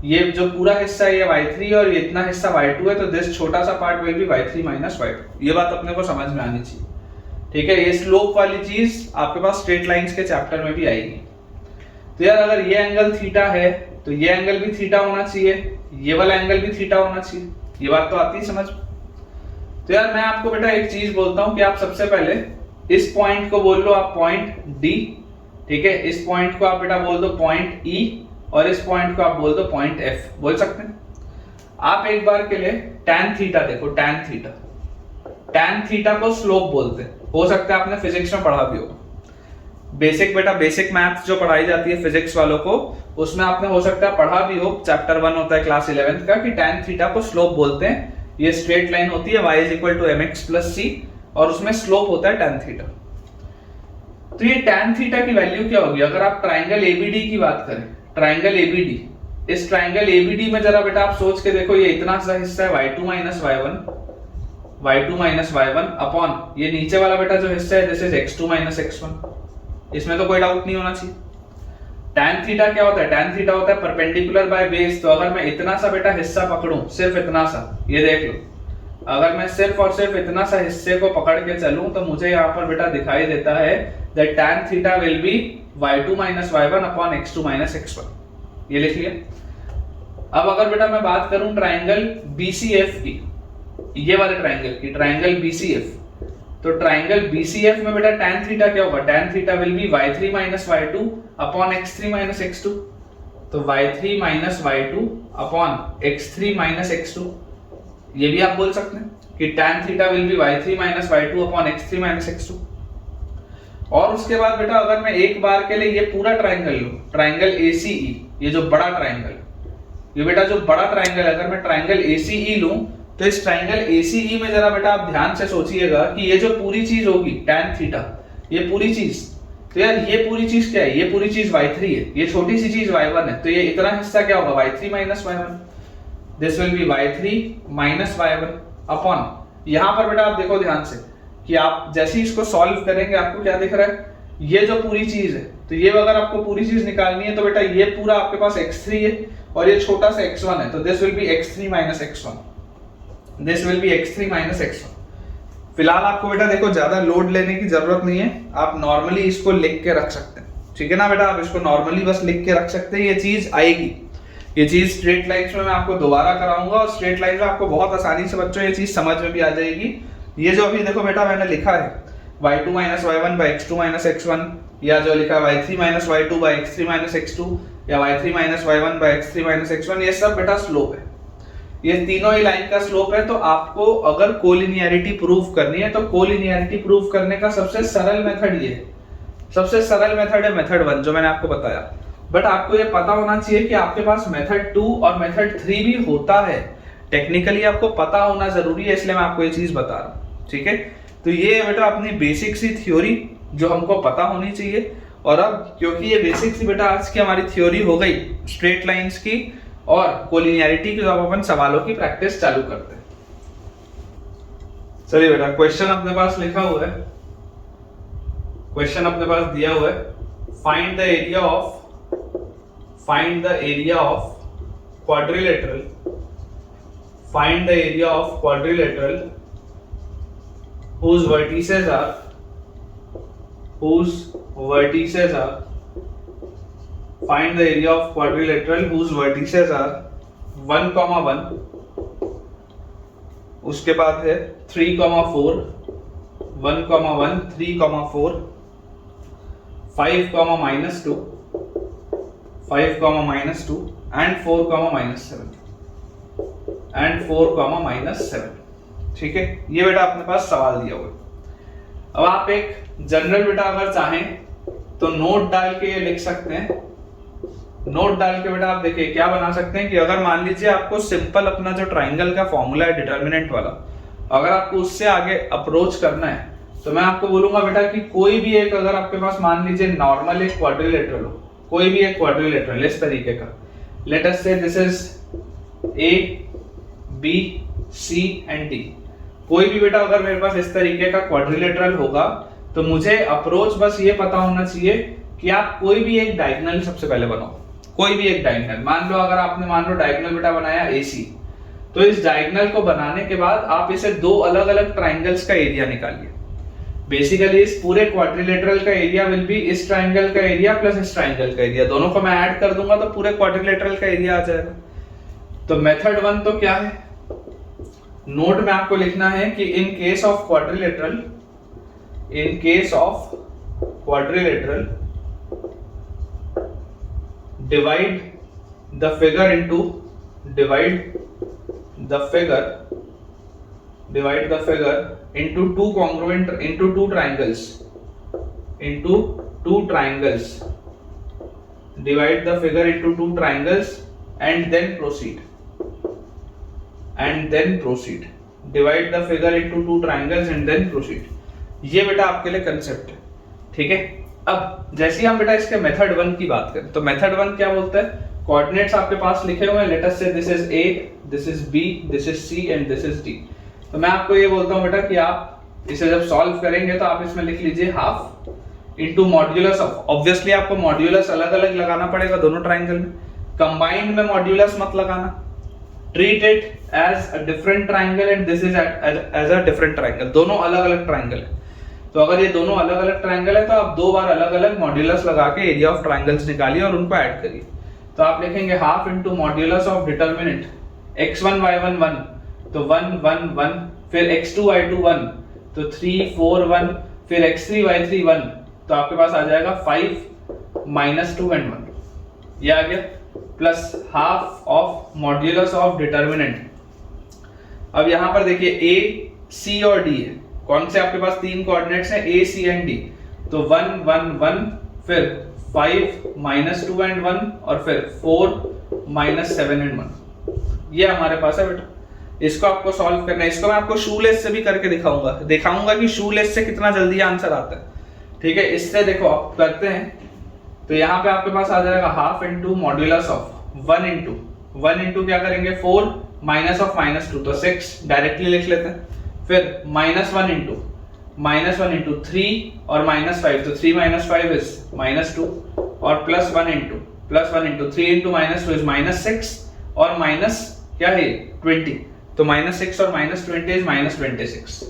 ये जो पूरा हिस्सा है ये y3 और ये इतना हिस्सा y2 है तो दिस छोटा सा part will be y3 minus y2। ये बात अपने को समझ में आनी चाहिए। ठीक है, ये स्लोप वाली चीज आपके पास स्ट्रेट लाइंस के चैप्टर में भी आएगी। तो यार अगर ये एंगल थीटा है तो ये एंगल भी थीटा होना चाहिए, ये वाला एंगल भी थीटा होना चाहिए, ये बात तो आती है समझ। तो यार मैं आपको बेटा एक चीज बोलता हूं कि आप सबसे पहले इस पॉइंट को बोल लो आप पॉइंट डी, ठीक है, इस पॉइंट को आप बेटा बोल दो पॉइंट ई, और इस पॉइंट को आप बोल दो पॉइंट एफ, बोल सकते हैं। आप एक बार के लिए tan थीटा देखो, tan थीटा को स्लोप बोलते हैं, हो सकता है आपने फिजिक्स में पढ़ा भी होगा। बेसिक बेटा बेसिक मैथ्स जो पढ़ाई जाती है फिजिक्स वालों को, उसमें आपने हो सकता है पढ़ा भी हो, चैप्टर 1 होता है क्लास 11th का, कि tan थीटा को स्लोप बोलते हैं। ये स्ट्रेट लाइन होती है y = mx + c, और उसमें स्लोप होता है tan थीटा। तो ये tan थीटा की वैल्यू क्या होगी अगर आप ट्राइंगल एबीडी की बात करें, ट्राइंगल एबीडी, इस ट्राइंगल एबीडी में जरा बेटा आप सोच के देखो, ये इतना सा हिस्सा है y2 - y1 अपॉन ये नीचे वाला बेटा जो हिस्सा है दिस इज x2 - x1, इसमें तो कोई डाउट नहीं होना चाहिए। tan थीटा क्या होता है, tan थीटा होता है परपेंडिकुलर बाय बेस। तो अगर मैं इतना सा बेटा हिस्सा पकड़ूं, सिर्फ इतना सा, ये देख लो, अगर मैं सिर्फ और सिर्फ इतना सा हिस्से को पकड़ के चलूं तो मुझे यहाँ पर बेटा दिखाई देता है that tan theta will be y2 - y1 upon x2 - x1, ये लिख लिया। अब अगर बेटा मैं बात करूं ट्राइंगल BCF की, ये वाले ट्राइंगल की, ट्राइंगल BCF, तो ट्राइंगल BCF में बेटा tan थीटा क्या होगा, tan theta will be y3 - y2 upon x3 - x2, तो y3 - y2 upon x3 - x2, ये भी आप बोल सकते हैं कि tan theta will be y3 - y2 upon x3 - x2। और उसके बाद बेटा अगर मैं एक बार के लिए ये पूरा ट्राइंगल लूं, ट्राइंगल ACE, ये जो बड़ा ट्राइंगल, ये बेटा जो बड़ा ट्राइंगल, अगर मैं ट्राइंगल ACE लूं, तो इस ट्राइंगल ACE में जरा बेटा आप ध्यान से सोचिएगा कि ये जो पूरी चीज होगी tan थीटा, ये पूरी चीज, तो यार ये पूरी चीज क्या है, ये पूरी चीज y3 है, ये छोटी सी चीज y1 है, तो ये इतना हिस्सा क्या होगा y3 - y1, this will B y3 - y1 upon, यहां पर बेटा आप देखो ध्यान से कि आप जैसे ही इसको सॉल्व करेंगे आपको क्या दिख रहा है, ये जो पूरी चीज है, तो ये अगर आपको पूरी चीज निकालनी है तो बेटा ये पूरा आपके पास x3 है और ये छोटा सा x1 है, तो this will B x3 - x1, this will B x3 - x1। फिलहाल आपको बेटा देखो ज्यादा लोड लेने की जरूरत नहीं है, आप नॉर्मली इसको लिख के रख सकते हैं, ठीक है ना बेटा, आप इसको नॉर्मली बस लिख के रख सकते हैं, ये चीज आएगी, ये चीज स्ट्रेट लाइंस में मैं आपको दोबारा कराऊंगा, और स्ट्रेट लाइन में आपको बहुत आसानी से बच्चों ये चीज समझ में भी आ जाएगी। ये जो अभी देखो बेटा मैंने लिखा है y2 - y1 by x2 - x1, या जो लिखा है y3 - y2 by x3 - x2, या y3 - y1 by x3 - x1, ये सब बेटा स्लोप है, ये तीनों ही लाइन का स्लोप है। तो आपको अगर कोलिनियरिटी प्रूव करनी है तो कोलिनियरिटी प्रूव करने का सबसे सरल मेथड ये है, सबसे सरल मेथड है मेथड 1 जो मैंने आपको बताया। बट आपको ये पता होना चाहिए कि आपके पास मेथड 2 और मेथड 3 भी होता है, टेक्निकली आपको पता होना जरूरी है, इसलिए मैं आपको ये चीज बता रहा हूँ, ठीक है। तो ये बेटा अपनी बेसिक सी थ्योरी जो हमको पता होनी चाहिए, और अब क्योंकि ये बेसिक सी बेटा आज की हमारी थ्योरी हो गई स्ट्रेट लाइंस की और कोलिनियरिटी की, तो अब अपन सवालों की प्रैक्टिस चालू करते हैं। चलिए बेटा क्वेश्चन अपने पास लिखा हुआ है, क्वेश्चन अपने पास दिया हुआ है, find the area of quadrilateral, find the area of quadrilateral whose vertices are 1, 1, उसके बाद है 3, 4, 1, 1, 3, 4, 5, -2, 5, -2 and 4, -7 and 4, -7, ठीक है। ये बेटा अपने पास सवाल दिया हुआ है। अब आप एक जनरल बेटा अगर चाहें तो नोट डाल के ये लिख सकते हैं, नोट डाल के बेटा आप देखिए क्या बना सकते हैं कि अगर मान लीजिए आपको सिंपल अपना जो ट्राइंगल का फॉर्मूला है डिटर्मिनेंट वाला, अगर आपको उससे आगे अप्रोच करना है तो मैं आपको बोलूंगा बेटा कि कोई भी एक, अगर आपके पास मान लीजिए नॉर्मल एक क्वाड्रिलेटरल हो, कोई भी एक क्वाड्रिलेटरल इस तरीके का, लेट अस से this is A, B, C and D, कोई भी बेटा अगर मेरे पास इस तरीके का क्वाड्रिलेटरल होगा तो मुझे अप्रोच बस ये पता होना चाहिए कि आप कोई भी एक डायगोनल सबसे पहले बनाओ, कोई भी एक डायगोनल। मान लो अगर आपने मान लो डायगोनल बेटा बनाया AC, तो इस डायगोनल को बनाने के बाद आप इसे दो अलग अलग ट्राइंगल्स का एरिया निकालिए। बेसिकली इस पूरे क्वाड्रिलेटरल का एरिया विल बी इस ट्राइंगल का एरिया प्लस इस ट्राइंगल का एरिया, दोनों को मैं ऐड कर दूंगा तो पूरे क्वाड्रिलेटरल का एरिया आ जाएगा। तो मेथड 1 तो क्या है, नोट में आपको लिखना है कि in case of quadrilateral divide the figure into two triangles. Divide the figure into two triangles and then proceed. Divide the figure into two triangles and then proceed. ये बेटा आपके लिए कंसेप्ट है, ठीक है। अब जैसे ही हम बेटा इसके मेथड 1 की बात करें तो मेथड 1 क्या बोलता है, कोऑर्डिनेट्स आपके पास लिखे हुए हैं, लेट अस से this is A, this is B, this is C and this is D। तो मैं आपको ये बोलता हूं बेटा कि आप इसे जब सॉल्व करेंगे तो आप इसमें लिख लीजिए half into modulus of, obviously आपको मॉड्यूलस अलग अलग लगाना पड़ेगा दोनों ट्राइंगल में, कंबाइंड में मॉड्यूलस मत लगाना। Treat it as a different triangle and this is as a different triangle, दोनों अलग अलग ट्राइंगल है। तो अगर ये दोनों अलग अलग ट्राइंगल है तो आप दो बार अलग अलग मॉड्यूलस लगा के एरिया ऑफ ट्राइंगल्स निकालिए और उनको ऐड करिए। तो आप लिखेंगे half into modulus of determinant x1 y1 1, तो 1 1 1, फिर x2 y2 1, तो 3 4 1, फिर x3 y3 1, तो आपके पास आ जाएगा 5 -2 and 1, ये आ गया, plus half of modulus of determinant. अब यहां पर देखिए a c और d है, कौन से आपके पास तीन कोऑर्डिनेट्स हैं a c एंड d, तो 1 1 1, फिर 5 -2 and 1 और फिर 4 -7 and 1, ये हमारे पास है बेटा। इसको आपको सॉल्व करना है, इसको मैं आपको शूलेस से भी करके दिखाऊंगा कि शूलेस से कितना जल्दी आंसर आता है, ठीक है। इससे देखो आप करते हैं तो यहाँ पे आपके पास आ जाएगा half into modulus of 1 into क्या करेंगे 4 माइनस ऑफ -2, तो 6 डायरेक्टली लिख लेते हैं, फिर -1 इंटू 3 और -5, तो 3 - 5 इज -2, और +1 इंटू 3 इंटू -2 इज -6, और माइनस क्या है 20, तो -6 और -20 इज -26।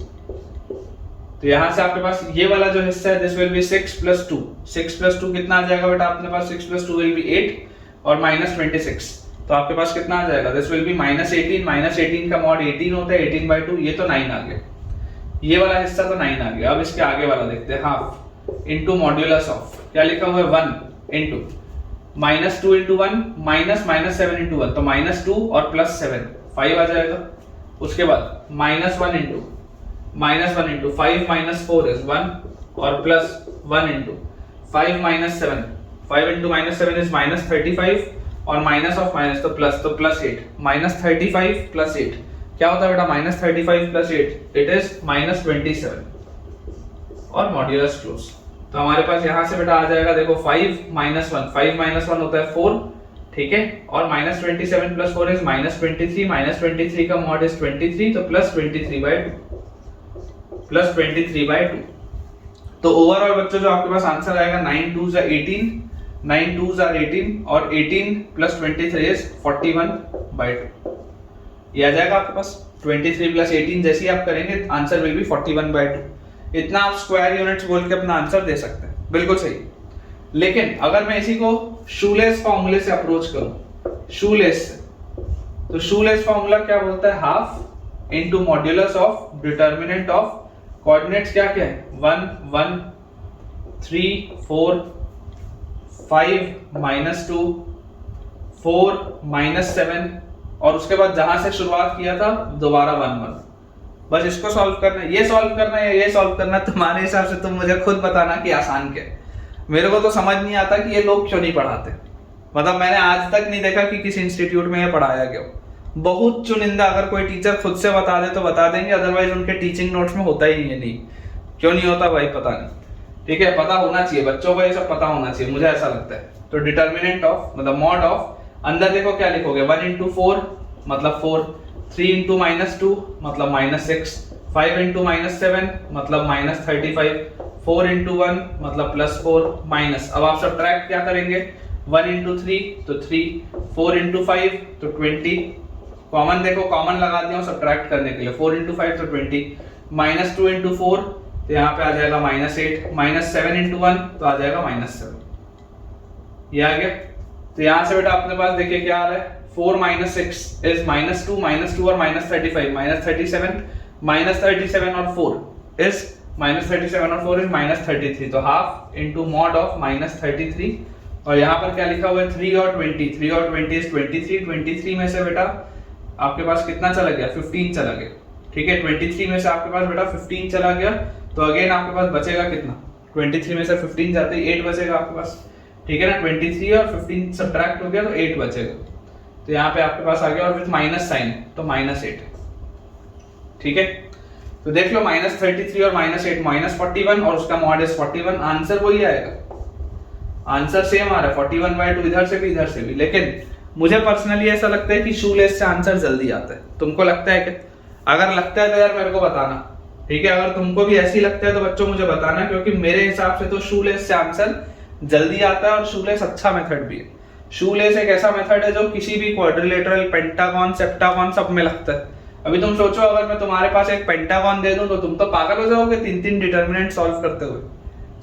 तो यहां से आपके पास ये वाला जो हिस्सा है दिस विल बी 6 + 2, 6 + 2 कितना आ जाएगा बेटा अपने पास, 6 + 2 विल बी 8 और -26, तो आपके पास कितना आ जाएगा, दिस विल बी -18, -18 का मॉड 18 होता है, 18/2, ये तो 9 आ गया, ये वाला हिस्सा तो 9 आ गया। अब इसके आगे वाला देखते हैं, हाफ इनटू मॉड्यूलस ऑफ क्या लिखा हुआ है 1 इंटू -2 इंटू 1 -7 इंटू 1, तो -2 और +7 5 आ जाएगा। उसके बाद -1 इंटू 5 - 4 इज 1, और +1 इंटू 5 - 7, 5 इंटू -7 इज -35, और माइनस ऑफ माइनस तो प्लस, तो +8, -35 + 8 क्या होता है बेटा, -35 + 8 इट इज -27, और मॉड्यूलस क्लोज। तो हमारे पास यहां से बेटा आ जाएगा देखो 5 - 1, 5 - 1 होता है 4, ठीक है, और -27 + 4 इज -23, -23 का मॉड इज 23, तो +23/2। तो ओवरऑल बच्चों जो आपके पास आंसर आएगा 9 2s are 18, 9 2s are 18, और 18 + 23 इज 41/2, ये आ जाएगा आपके पास। 23 + 18 जैसे ही आप करेंगे आंसर विल बी 41/2। इतना आप स्क्वायर यूनिट्स बोल के अपना आंसर दे सकते हैं, बिल्कुल सही। लेकिन अगर मैं इसी को शूलेस फॉर्मूले से अप्रोच करूं, शूलेस से, तो शूलेस फॉर्मूला क्या बोलता है, half into modulus of determinant of coordinates क्या क्या है 1 1 3 4 5 -2 4 -7, और उसके बाद जहां से शुरुआत किया था दोबारा 1 1। बस इसको सॉल्व करना है, ये सॉल्व करना है, ये सॉल्व करना है। तुम्हारे हिसाब से तुम मुझे खुद बताना कि आसान क्या है। मेरे को तो समझ नहीं आता कि ये लोग क्यों नहीं पढ़ाते, मतलब मैंने आज तक नहीं देखा कि किसी इंस्टीट्यूट में ये पढ़ाया गया। बहुत चुनिंदा अगर कोई टीचर खुद से बता दे तो बता देंगे, अदरवाइज उनके टीचिंग नोट्स में होता ही नहीं है। नहीं क्यों नहीं होता भाई, पता नहीं, ठीक है। पता होना चाहिए बच्चों को, ये सब पता होना चाहिए, मुझे ऐसा लगता है। तो डिटरमिनेंट ऑफ मतलब मॉड ऑफ, अंदर देखो क्या लिखोगे 1 × 4 मतलब 4, 3 × -2 मतलब -6, 5 × -7 मतलब -35, 4 × 1 मतलब +4 माइनस। अब आप सब्ट्रैक्ट क्या करेंगे, 1 × 3 तो 3, 4 × 5 तो 20, कॉमन देखो कॉमन लगा दिया सब्ट्रैक्ट करने के लिए, 4 × 5 तो 20, -2 × 4 तो यहाँ पे आ जाएगा -8, -7 × 1 तो आ जाएगा -7, ये आ गया। तो यहाँ से बेटा अपने पास देखिए क्या आ रहा है 4 minus 6 is minus 2 और minus 35, minus 37, minus 37 और 4 is minus 37 और 4 is minus 33, तो half into mod of minus 33, और यहाँ पर क्या लिखा हुआ है 3 और 20, 3 और 20 is 23, 23 में से बेटा आपके पास कितना चला गया 15 चला गया, ठीक है 23 में से आपके पास बेटा 15 चला गया, तो अगेन आपके पास बचेगा कितना 23 में से 15 जाते ही 8 बचेगा आपके पास, ठीक है ना 23 और 15 सब्ट्रैक्ट हो गया तो 8 बचेगा, तो यहाँ पे आपके पास आ गया और विथ माइनस साइन तो -8, ठीक है तो देख लो -33 और -8 -41 और उसका मॉड इज 41, आंसर वही आएगा, आंसर सेम आ रहा है 41/2 इधर से भी इधर से भी, लेकिन मुझे पर्सनली ऐसा लगता है कि शूलेस से आंसर जल्दी आता है, तुमको लगता है कि अगर लगता है तो यार मेरे को बताना, ठीक है अगर तुमको भी ऐसी लगता है तो बच्चों मुझे बताना, क्योंकि मेरे हिसाब से तो शूलेस से आंसर जल्दी आता है और शूलेस अच्छा मेथड भी है। शूलेस एक ऐसा मेथड है जो किसी भी क्वाड्रिलेटरल, पेंटागन, सेप्टागन सब में लगता है। अभी तुम सोचो अगर मैं तुम्हारे पास एक पेंटागन दे दूं तो तुम तो पागल हो जाओगे 3-3 डिटरमिनेंट सॉल्व करते हुए,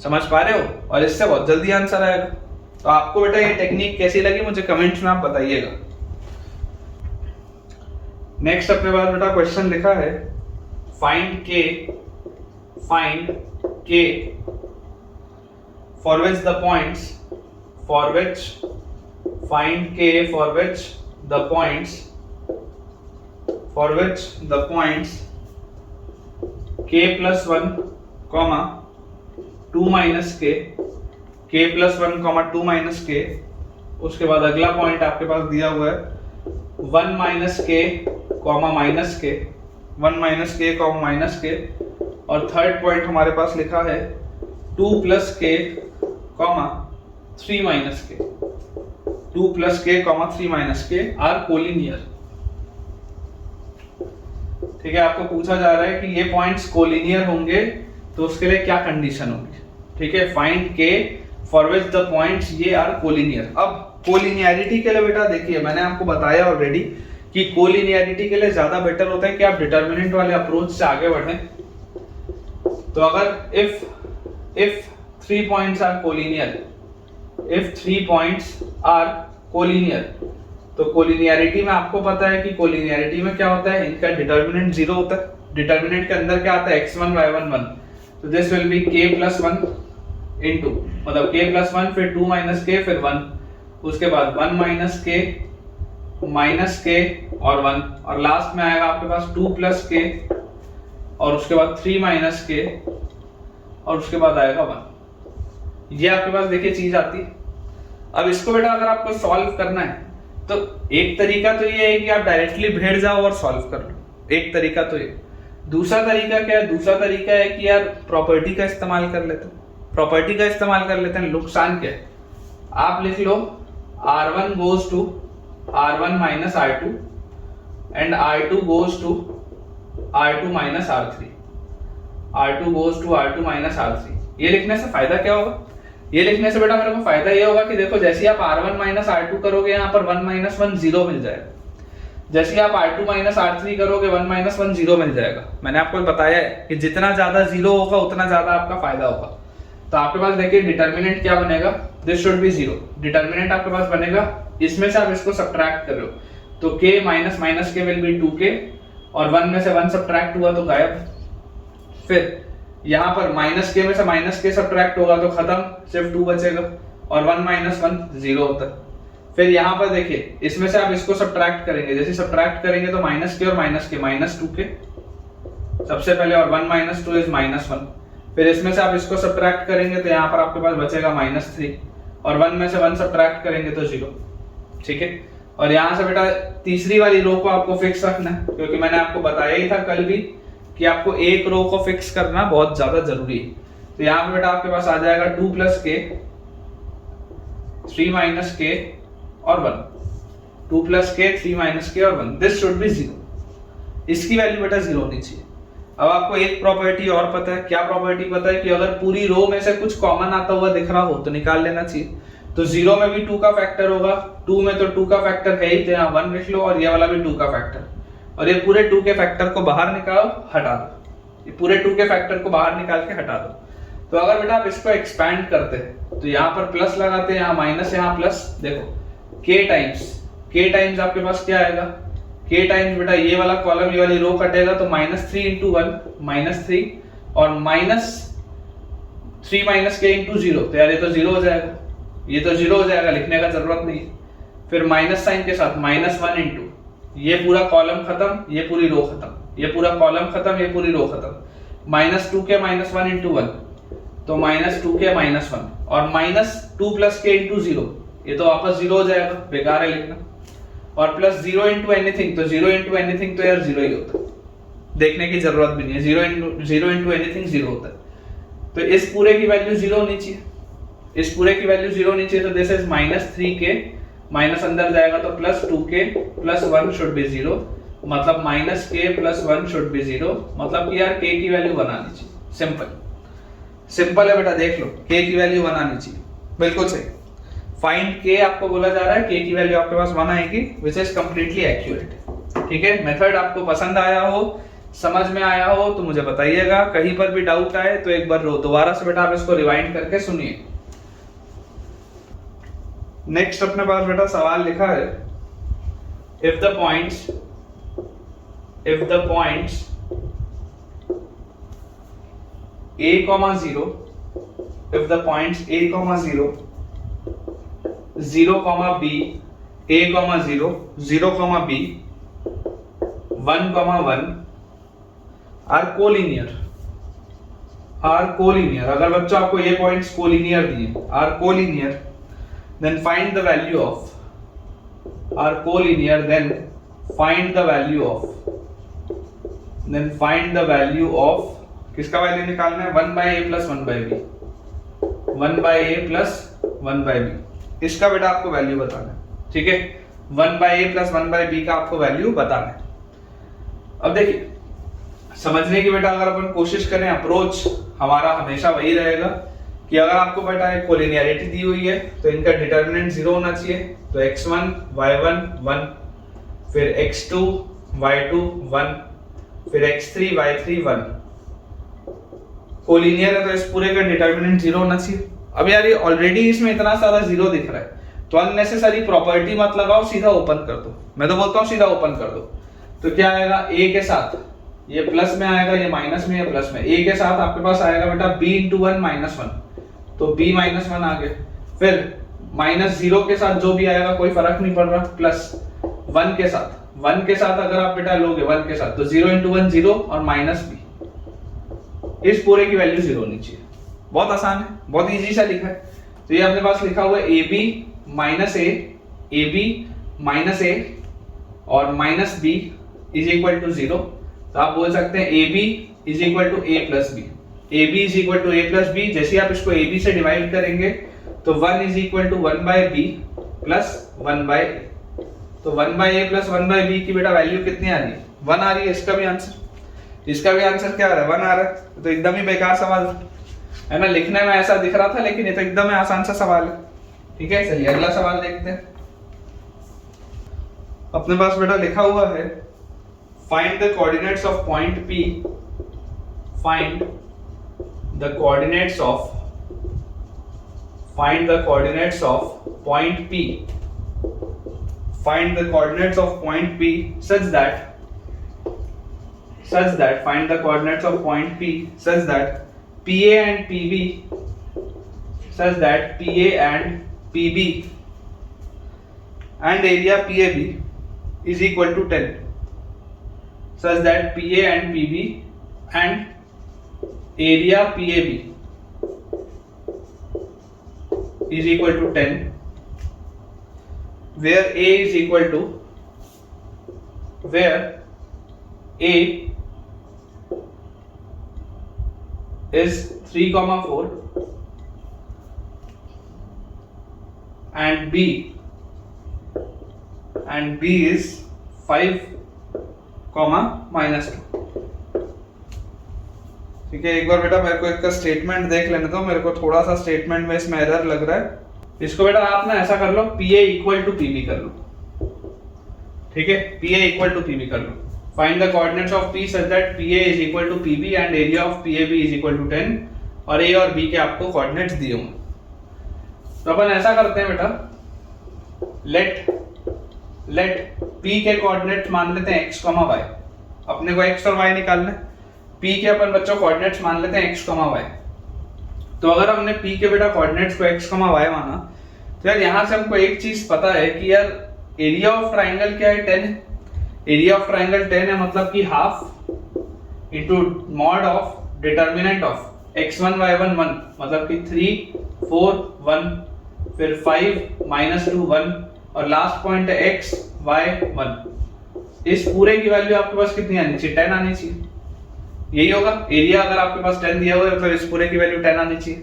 समझ पा रहे हो, और इससे बहुत जल्दी आंसर आएगा। तो आपको बेटा ये टेक्निक कैसी लगी मुझे कमेंट्स में आप बताइएगा। नेक्स्ट अपने पास बेटा क्वेश्चन लिखा है फाइंड के for which the points k plus 1 comma 2 minus k plus 1 comma 2 minus k, उसके बाद अगला पॉइंट आपके पास दिया हुआ है 1 minus k comma minus k, 1 minus k comma minus k, और थर्ड पॉइंट हमारे पास लिखा है 2 plus k comma 3 minus k, 2 plus k comma 3 minus k are collinear, ठीक है आपको पूछा जा रहा है कि ये पॉइंट्स कोलिनियर होंगे तो उसके लिए क्या कंडीशन होगी, ठीक है फाइंड के फॉर विच द पॉइंट्स ये आर कोलिनियर। अब कोलिनियरिटी के लिए बेटा देखिए मैंने आपको बताया ऑलरेडी कि कोलिनियरिटी के लिए ज्यादा बेटर होता है कि आप डिटरमिनेंट वाले अप्रोच से आगे बढ़ें। तो अगर if 3 points are collinear, if 3 points are collinear, तो कोलिनियरिटी में आपको पता है कि कोलिनियरिटी में क्या होता है, इनका डिटरमिनेंट 0 होता है, डिटरमिनेंट के अंदर क्या आता है x1 y1 1, तो this will B k plus 1 into मतलब k plus 1 फिर 2 minus k फिर 1, उसके बाद 1 minus k और 1, और लास्ट में आएगा आपके पास 2 plus k और उसके बाद 3 minus k और उसके बाद आएगा 1, ये आपके पास देखिए चीज आती है। अब इसको बेटा अगर आपको सॉल्व करना है तो एक तरीका तो ये है कि आप डायरेक्टली भेड़ जाओ और सॉल्व कर लो, एक तरीका तो ये। दूसरा तरीका क्या है, दूसरा तरीका है कि यार प्रॉपर्टी का इस्तेमाल कर लेते हैं, प्रॉपर्टी का इस्तेमाल कर लेते हैं। नुकसान क्या है, आप लिख लो R1 goes to R1 minus R2 and R2 goes to R2 minus R3, R2 goes to R2 minus R3। ये लिखने से फायदा क्या होगा, ये लिखने से बेटा मेरे को फायदा ये होगा कि देखो जैसे आप R1 minus R2 करोगे यहाँ पर 1 minus 1 0 मिल जाएगा, जैसे आप R2 minus R3 करोगे 1 minus 1 0 मिल जाएगा। मैंने आपको बताया है कि जितना ज्यादा 0 होगा उतना ज्यादा आपका फायदा होगा। तो आपके पास देखिए डिटरमिनेंट क्या बनेगा, दिस शुड बी 0, डिटरमिनेंट आपके पास बनेगा, इसमें से आप इसको सब्ट्रैक्ट कर रहे हो तो k माइनस माइनस के विल बी 2k और 1 में से 1 सब्ट्रैक्ट हुआ तो गायब। फिर यहाँ पर माइनस के में से माइनस के सब्ट्रैक्ट होगा तो खत्म, सिर्फ 2 बचेगा और 1 minus 1 0 होता है। फिर यहाँ पर देखिए इसमें से आप इसको सब्ट्रैक्ट करेंगे, जैसे सब्ट्रैक्ट करेंगे तो माइनस के और माइनस के -2k सबसे पहले और 1 minus 2 इज -1, फिर इसमें से आप इसको सब्ट्रैक्ट करेंगे तो यहाँ पर आपके पास बचेगा -3 और 1 में से 1 सब्ट्रैक्ट करेंगे तो 0, ठीक है। और यहाँ से बेटा तीसरी वाली रो को आपको फिक्स रखना है, क्योंकि मैंने आपको बताया ही था कल भी कि आपको एक रो को फिक्स करना बहुत ज्यादा जरूरी है। तो यहाँ पे बेटा आपके पास आ जाएगा 2 plus k 3 minus k और 1, 2 plus k 3 minus k और 1, दिस शुड बी 0, इसकी वैल्यू बेटा 0 होनी चाहिए। अब आपको एक प्रॉपर्टी और पता है, क्या प्रॉपर्टी पता है कि अगर पूरी रो में से कुछ कॉमन आता हुआ दिख रहा हो तो निकाल लेना चाहिए। तो 0 में भी 2 का फैक्टर होगा, 2 में तो 2 का फैक्टर है ही, तो यहाँ 1 लिख लो और ये वाला भी 2 का फैक्टर, और ये पूरे 2 के फैक्टर को बाहर निकालो हटा दो, ये पूरे 2 के फैक्टर को बाहर निकाल के हटा दो। तो अगर बेटा आप इसको एक्सपैंड करते हैं तो यहाँ पर प्लस लगाते हैं, यहाँ माइनस यहाँ प्लस, देखो k k टाइम्स आपके पास क्या आएगा, k टाइम्स बेटा ये वाला कॉलम ये वाली रो कटेगा तो -3 × 1 -3 और -3 - k × 0, तो यार ये तो 0 हो जाएगा, ये तो 0 हो जाएगा, लिखने का जरूरत नहीं है। फिर माइनस साइन के साथ -1 × ये पूरा कॉलम खत्म, ये पूरी रो खत्म, ये पूरा कॉलम खत्म, ये पूरी रो खत्म, -2k - 1 × 1 तो -2k - 1 और -2 + k × 0, ये तो वापस 0 हो जाएगा, बेकार है लिखना। और प्लस 0 × एनीथिंग, तो 0 × एनीथिंग तो यार 0 ही होता है, देखने की जरूरत भी नहीं है, 0 × एनीथिंग 0 होता है। तो इस पूरे की वैल्यू 0 होनी चाहिए, इस पूरे की वैल्यू 0 होनी चाहिए, तो दिस इज -3k, माइनस अंदर जाएगा तो +2k + 1 शुड बी 0, मतलब -k + 1 शुड बी 0, मतलब कि यार k की वैल्यू 1 आनी चाहिए। सिंपल है बेटा, देख लो, k की वैल्यू 1 आनी चाहिए, बिल्कुल सही। फाइंड k आपको बोला जा रहा है, k की वैल्यू आपके पास 1 आएगी, विच इज कंप्लीटली एक्यूरेट। ठीक है, मेथड आपको पसंद आया हो, समझ में आया हो तो मुझे बताइएगा, कहीं पर भी डाउट आए तो एक बार दोबारा से बेटा आप इसको रिवाइंड करके सुनिए। नेक्स्ट अपने पास बेटा सवाल लिखा है, if the points a, 0, if the points a, 0, 0, b, a, 0, 0, b, 1, 1 are collinear, अगर बच्चों आपको ये पॉइंट्स कोलिनियर दिए, are collinear, then find the value of, are collinear, then find the value of, किसका वैल्यू निकालना है, 1/a + 1/b, 1/a + 1/b, इसका बेटा आपको वैल्यू बताना है। ठीक है, 1/a + 1/b का आपको वैल्यू बताना है। अब देखिए, समझने की बेटा अगर अपन कोशिश करें, अप्रोच हमारा हमेशा वही रहेगा कि अगर आपको बेटा एक कोलिनियरिटी दी हुई है तो इनका डिटरमिनेंट 0 होना चाहिए, तो x1 y1 1, फिर x2 y2 1, फिर x3 y3 1, कोलिनियर है तो इस पूरे का डिटरमिनेंट 0 होना चाहिए। अब यार ये ऑलरेडी इसमें इतना सारा 0 दिख रहा है, तो अननेसेसरी प्रॉपर्टी मत लगाओ, सीधा ओपन कर दो। मैं तो बोलता हूँ सीधा ओपन कर दो, तो क्या आएगा, a के साथ ये प्लस में आएगा, ये माइनस में, ये प्लस में, a के साथ आपके पास आएगा बेटा b × 1 - 1, तो b - 1 आ गया। फिर -0 के साथ जो भी आएगा कोई फर्क नहीं पड़ रहा, प्लस 1 के साथ अगर आप बेटा लोगे 1 के साथ, तो 0 × 1 0 और -b, इस पूरे की वैल्यू 0 होनी चाहिए। बहुत आसान है, बहुत इजी सा लिखा है। तो ये अपने पास लिखा हुआ है ab - a और -b = 0, तो आप बोल सकते हैं ab = a + b, ab = a + b। जैसे आप इसको ab से डिवाइड करेंगे तो 1 = 1/b + 1/a, तो 1/a + 1/b की बेटा वैल्यू कितनी आ रही है, 1 आ रही है। इसका भी आंसर क्या आ रहा है, 1 आ रहा है। तो एकदम ही बेकार सवाल है ना, लिखने में ऐसा दिख रहा था लेकिन ये तो एकदम ही आसान सा सवाल है। ठीक है, चलिए अगला सवाल देखते हैं। अपने पास बेटा लिखा हुआ है, find the coordinates of point P, find the coordinates of point P, find the coordinates of point P such that find the coordinates of point P such that PA and PB and area PAB is equal to 10, such that PA and PB and area PAB is equal to 10, where A is equal to, where A is 3,4 and B is 5, -2। ठीक है, एक बार बेटा मेरे को इसका statement देख लेने दो, मेरे को थोड़ा सा स्टेटमेंट में इसमें एरर लग रहा है। इसको बेटा आप ना ऐसा कर लो, PA = PB कर लो। ठीक है, PA = PB कर लो। Find the coordinates of P such that PA is equal to PB and area of PAB is equal to 10, और A और B के आपको कोऑर्डिनेट्स दिए होंगे। तो अपन ऐसा करते हैं बेटा, let लेट p के कोऑर्डिनेट्स मान लेते हैं x, y, अपने को x और y निकालना है। p के अपन बच्चों कोऑर्डिनेट्स मान लेते हैं x, y। तो अगर हमने p के बेटा कोऑर्डिनेट्स को x, y माना, तो यार यहां से हमको एक चीज पता है कि यार एरिया ऑफ ट्राइंगल क्या है, 10 है। एरिया ऑफ ट्राइंगल 10 है, मतलब कि half into mod of determinant of x1 y1 1, मतलब कि 3 4 1, फिर 5 -2 1, और लास्ट पॉइंट है x y 1। इस पूरे की वैल्यू आपके पास कितनी आनी चाहिए, 10 आनी चाहिए। यही होगा एरिया, अगर आपके पास 10 दिया हुआ है तो इस पूरे की वैल्यू 10 आनी चाहिए।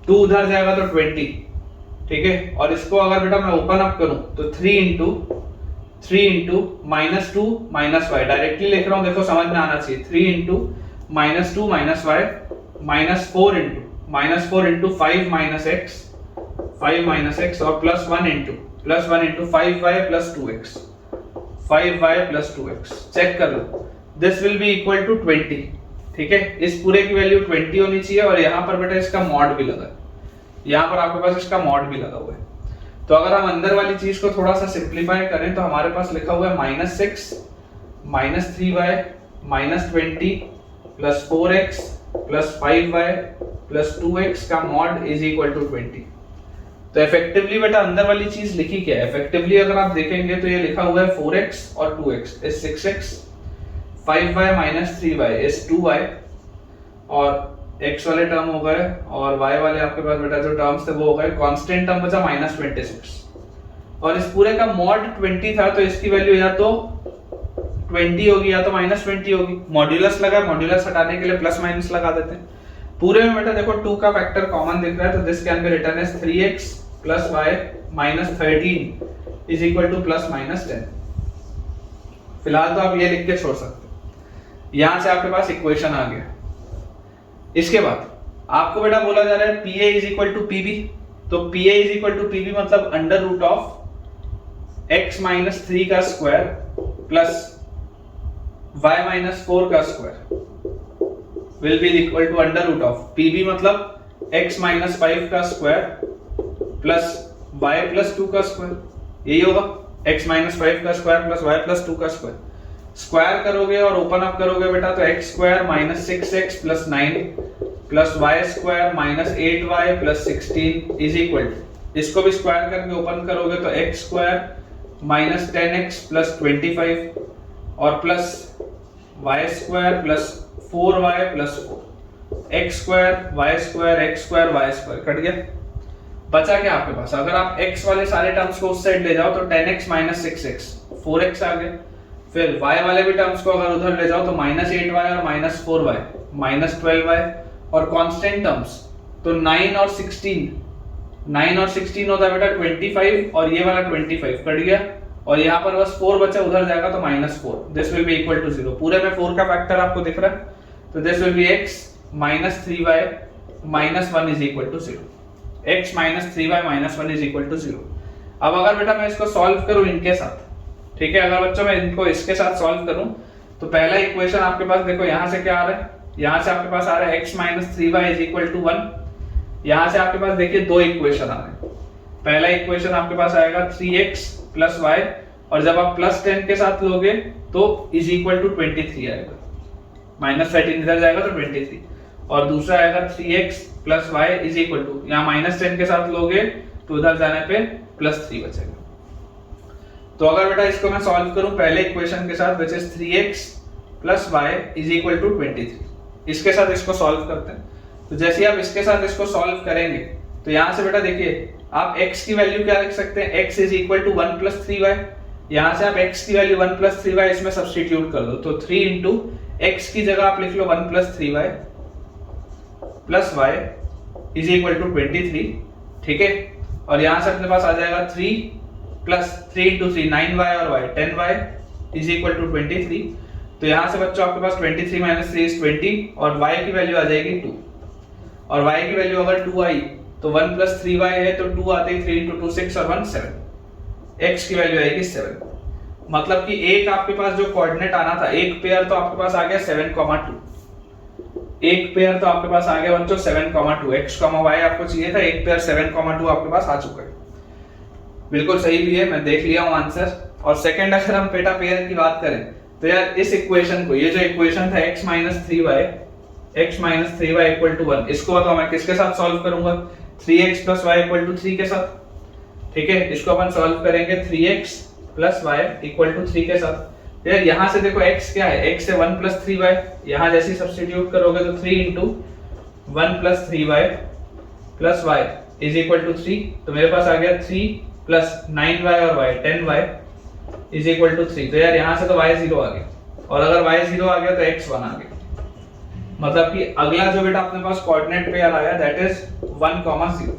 2 उधर जाएगा तो 20, ठीक है। और इसको अगर बेटा मैं ओपन अप करूं तो 3 इंटू -2 -y, डायरेक्टली लिख रहा हूं, देखो समझ में आना चाहिए। 3 इंटू -2 -y -4 इंटू 5 - x और +1 into 5y + 2x, 5y + 2x। Check कर लो, this will be equal to 20, ठीक है। इस पूरे की वैल्यू 20 होनी चाहिए, और यहाँ पर बेटा इसका मॉड भी लगा है, यहाँ पर आपके पास इसका मॉड भी लगा हुआ है। तो अगर हम अंदर वाली चीज को थोड़ा सा सिंप्लीफाई करें तो हमारे पास लिखा हुआ है -6 -3y -20 + 4x + 5y + 2x का मॉड इज इक्वल टू 20। तो इफेक्टिवली बेटा अंदर वाली चीज लिखी क्या है, इफेक्टिवली अगर आप देखेंगे तो ये लिखा हुआ है 4x और 2x is 6x, 5y - 3y is 2y, और x वाले टर्म हो गए और y वाले आपके पास बेटा जो टर्म्स थे वो हो गए। कांस्टेंट टर्म बचा -26, और इस पूरे का मॉड 20 था, तो इसकी वैल्यू या तो 20 होगी या तो -20 होगी। मॉड्यूलस लगा, मॉड्यूलस हटाने के लिए प्लस माइनस लगा देते हैं। पूरे में बेटा देखो 2 का फैक्टर कॉमन दिख रहा है, तो this can be written as 3x + y - 13 is equal to +-10। फिलहाल तो आप ये लिख के छोड़ सकते हो। यहां से आपके पास इक्वेशन आ गया। इसके बाद आपको बेटा बोला जा रहा है PA = PB, तो PA = PB मतलब √of x - 3 का स्क्वायर प्लस y - 4 का square will be equal to √of PB मतलब x - 5 का स्क्वायर प्लस y + 2 का स्क्वायर। यही होगा x - 5 का स्क्वायर प्लस y + 2 का स्क्वायर। स्क्वायर करोगे और ओपन अप करोगे बेटा तो x² - 6x + 9 + y² - 8y + 16 is equal to, इसको भी स्क्वायर करके ओपन करोगे तो x² - 10x + 25 और plus y² + 4y + 4, x² y² x² y² cut गया। बचा क्या आपके पास, अगर आप x वाले सारे टर्म्स को उस साइड ले जाओ तो 10x - 6x 4x आ गया। फिर y वाले भी टर्म्स को अगर उधर ले जाओ तो -8y और -4y -12y, और कांस्टेंट टर्म्स तो 9 और 16 होता है बेटा 25, और ये वाला 25 कट गया, और यहाँ पर बस 4 बचा, उधर जाएगा तो -4, this will be equal to 0। पूरे में 4 का फैक्टर आपको दिख रहा है, तो this will be x - 3y - 1 is equal to 0, x - 3y - 1 is equal to 0। अब अगर बेटा मैं इसको सॉल्व करूं इनके साथ, ठीक है, अगर बच्चों मैं इनको इसके साथ सॉल्व करूं तो पहला इक्वेशन आपके पास देखो यहाँ से क्या आ रहा है, यहाँ से आपके पास आ रहा है x - 3y is equal to 1। यहाँ से आपके पास देखिए 2 इक्वेशन आ रहे हैं। पहला इक्वेशन आपके पास आएगा 3x + y, और जब आप +10 के साथ लोगे तो इज इक्वल टू 23 आएगा, -13 इधर जाएगा तो 23, और दूसरा आएगा 3x + y is equal to, यहाँ -10 के साथ लोगे तो उधर जाने पे +3 बचेगा। तो अगर बेटा इसको मैं सॉल्व करूं पहले इक्वेशन के साथ, which is 3x + y is equal to 23, इसके साथ इसको सॉल्व करते हैं। तो जैसे ही आप इसके साथ इसको सॉल्व करेंगे तो यहां से बेटा देखिए आप x की वैल्यू क्या लिख सकते हैं, x is equal to 1 + 3y। यहां से आप x की वैल्यू 1 + 3y इसमें सब्स्टिट्यूट कर दो, तो 3 इंटू x की जगह आप लिख लो 1 + 3y + y is equal to 23, ठीक है। और यहां से अपने पास आ जाएगा 3 + 3 इंटू 3 9y और y 10y is equal to 23। तो यहां से बच्चों आपके पास 23 - 3 इज 20, और y की वैल्यू आ जाएगी 2, और y की वैल्यू अगर 2 आई तो 1 + 3y है, तो 2 आते ही 3 इंटू 2 6 और 1 7, x की वैल्यू आएगी 7। मतलब कि एक आपके पास जो कोऑर्डिनेट आना था, एक पेयर तो आपके पास आ गया 7,2, एक पेयर तो आपके पास आ गया बच्चों 7,2, x, y आपको चाहिए था, एक पेयर 7,2 आपके पास आ चुका है। बिल्कुल सही भी है, मैं देख लिया हूं आंसर, और सेकंड अगर हम बेटा पेयर की बात करें तो यार इस इक्वेशन को, ये जो इक्वेशन था x minus 3y equal to 1, इसको बताओ मैं किसके साथ सॉल्व करूंगा, 3x plus Y equal to 3 के साथ। ठीक है, इसको अपन सॉल्व करेंगे 3x plus Y equal to 3 के साथ। यार यहाँ से देखो x क्या है, x है 1 प्लस 3y, यहाँ जैसे सब्स्टिट्यूट करोगे तो 3 into 1 plus 3y plus y is equal to 3, तो मेरे पास आ गया 3 प्लस 9y और y 10y is equal to 3। तो यार यहाँ से तो y 0 आ गया, और अगर y 0 आ गया तो x 1 आ गया। मतलब कि अगला जो बेटा अपने पास कोऑर्डिनेट पेयर आया दैट इज 1, 0।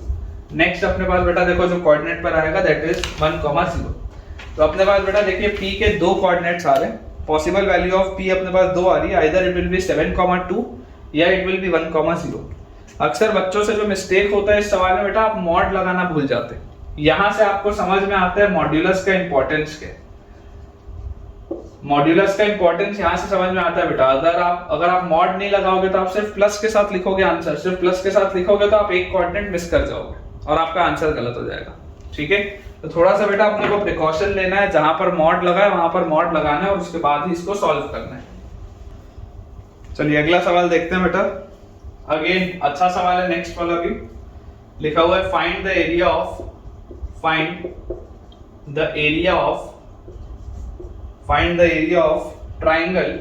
नेक्स्ट अपने पास बेटा देखो जो कोऑर्डिनेट पर आएगा दैट इज 1, 0। तो अपने पास बेटा देखिए p के दो कोऑर्डिनेट्स आ रहे हैं, पॉसिबल वैल्यू ऑफ p अपने पास दो आ रही है, आइदर इट विल बी 7, 2 या इट विल बी 1, 0। अक्सर बच्चों से जो मिस्टेक होता है इस सवाल में बेटा, आप मॉड लगाना भूल जाते हैं। यहां से आपको समझ में आता है मॉड्यूलस का इंपॉर्टेंस क्या है। मॉड्यूलस का इंपॉर्टेंस यहां से समझ में आता है बेटा, अगर आप मॉड नहीं लगाओगे तो आप सिर्फ प्लस के साथ लिखोगे आंसर, सिर्फ प्लस के साथ लिखोगे तो आप एक कोऑर्डिनेट मिस कर जाओगे और आपका आंसर गलत हो जाएगा। ठीक है, तो थोड़ा सा बेटा अपने को प्रिकॉशन लेना है, जहां पर मॉड लगा है वहां पर मॉड लगाना है और उसके बाद ही इसको सॉल्व करना है। चलिए अगला सवाल देखते हैं बेटा। अगेन अच्छा सवाल है, नेक्स्ट वाला भी लिखा हुआ है find the area of triangle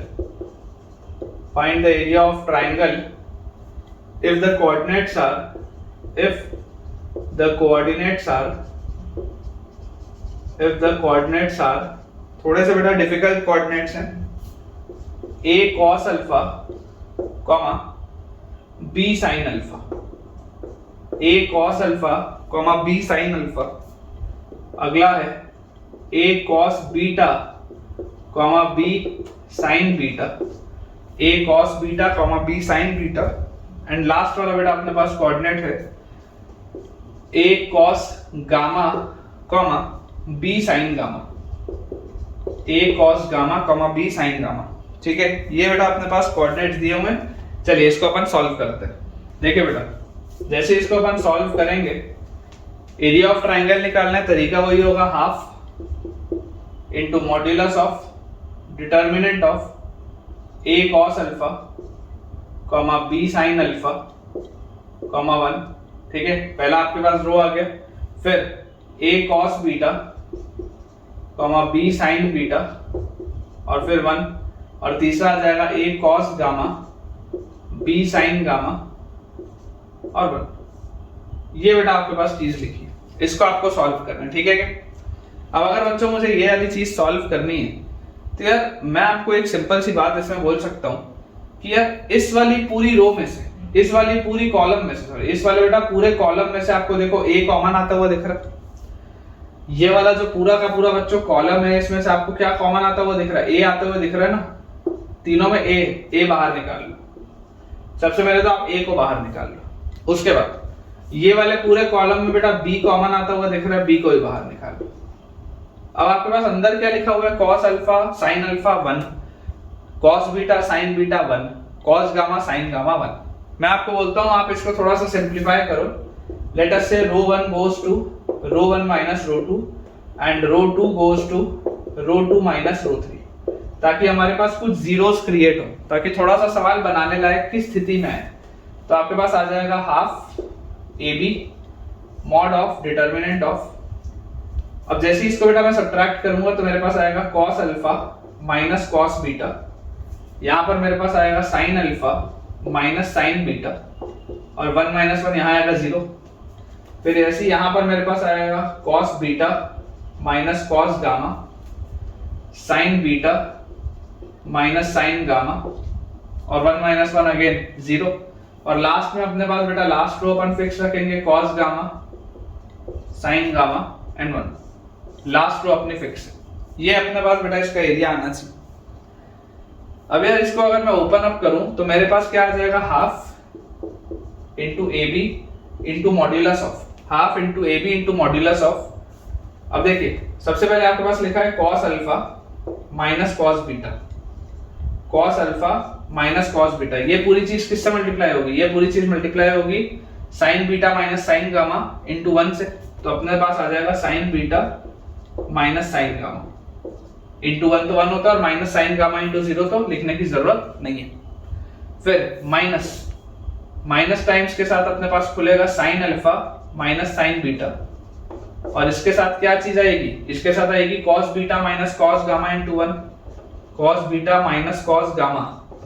if the coordinates are थोड़े से बेटा डिफिकल्ट कोऑर्डिनेट्स हैं, a cos alpha comma b sin alpha, a cos alpha comma b sin alpha. अगला है a cos beta comma b sin beta, a cos beta comma b sin beta. And last वाला बेटा अपने पास coordinate है a cos gamma comma b sin gamma, a cos gamma comma b sin gamma. ठीक है, ये बेटा अपने पास coordinates दिए हुए हैं। चलिए इसको अपन सॉल्व करते हैं। देखिए बेटा, जैसे इसको अपन सॉल्व करेंगे, एरिया ऑफ ट्राइंगल निकालना है, तरीका वही होगा half into modulus of determinant of a cos alpha comma b sin alpha comma 1। ठीक है, पहला आपके पास रो आ गया, फिर a cos beta comma b sin beta और फिर 1, और तीसरा आ जाएगा a cos gamma b sin gamma और 1। ये बेटा आपके पास चीज लिखी है, इसको आपको सॉल्व करना है। ठीक है क्या? अब अगर बच्चों मुझे ये वाली चीज सॉल्व करनी है तो यार मैं आपको एक सिंपल सी बात इसमें बोल सकता हूं कि यार इस वाली पूरी रो में से, इस वाली पूरी कॉलम में से, सॉरी इस वाले बेटा पूरे कॉलम में से आपको देखो a कॉमन आता हुआ दिख रहा है। ये वाला जो पूरा का पूरा बच्चों कॉलम है, इसमें से आपको क्या कॉमन आता हुआ दिख रहा है, a आता हुआ दिख रहा है ना। तीनों में a बाहर निकाल लो। सबसे पहले तो आप a को बाहर निकाल लो, उसके बाद ये वाले पूरे कॉलम में बेटा b कॉमन आता हुआ दिख रहा है, b को ही बाहर निकाल लो। अब आपके पास अंदर क्या लिखा हुआ है, cos alpha sin alpha 1, cos beta sin beta 1, cos gamma sin gamma 1। मैं आपको बोलता हूं आप इसको थोड़ा सा सिंप्लीफाई करो। Let us say row 1 goes to row 1 minus row 2 and row 2 goes to row 2 minus row 3, ताकि हमारे पास कुछ जीरोस क्रिएट हो, ताकि थोड़ा सा सवाल बनाने लायक की स्थिति में है। तो आपके पास आ जाएगा half ab mod of determinant of. अब जैसे ही इसको बेटा मैं सब्ट्रैक्ट करूंगा तो मेरे पास आएगा cos alpha minus cos beta, यहां पर मेरे पास आएगा sin alpha minus sin beta और 1 माइनस 1 यहां आएगा 0। फिर ऐसे यहां पर मेरे पास आएगा cos beta minus cos gamma, sin beta minus sin gamma और 1 माइनस 1 अगेन 0। और लास्ट में अपने पास बेटा लास्ट रो अपन फिक्स रखेंगे cos gamma sin gamma and 1। Last row अपनी फिक्स है, ये अपने पास बेटा इसका एरिया आना चाहिए। अब यार इसको अगर मैं ओपन अप करूं तो मेरे पास क्या आ जाएगा, half into A B into modulus of, half into A B into modulus of. अब देखिए सबसे पहले आपके पास लिखा है cos alpha minus cos beta, cos alpha minus cos beta. ये पूरी चीज किससे मल्टीप्लाई होगी, ये पूरी चीज मल्टीप्लाई होगी sin beta minus sin gamma into 1 से। तो अपने पास आ जाएगा sin beta minus sin gamma. Into 1 तो 1 होता है और माइनस साइन गामा इंटू 0 तो लिखने की जरूरत नहीं है। फिर माइनस टाइम्स के साथ अपने पास खुलेगा sine alpha minus sign beta, और इसके साथ क्या चीज आएगी, इसके साथ आएगी cos beta minus cos gamma into 1, cos beta minus cos gamma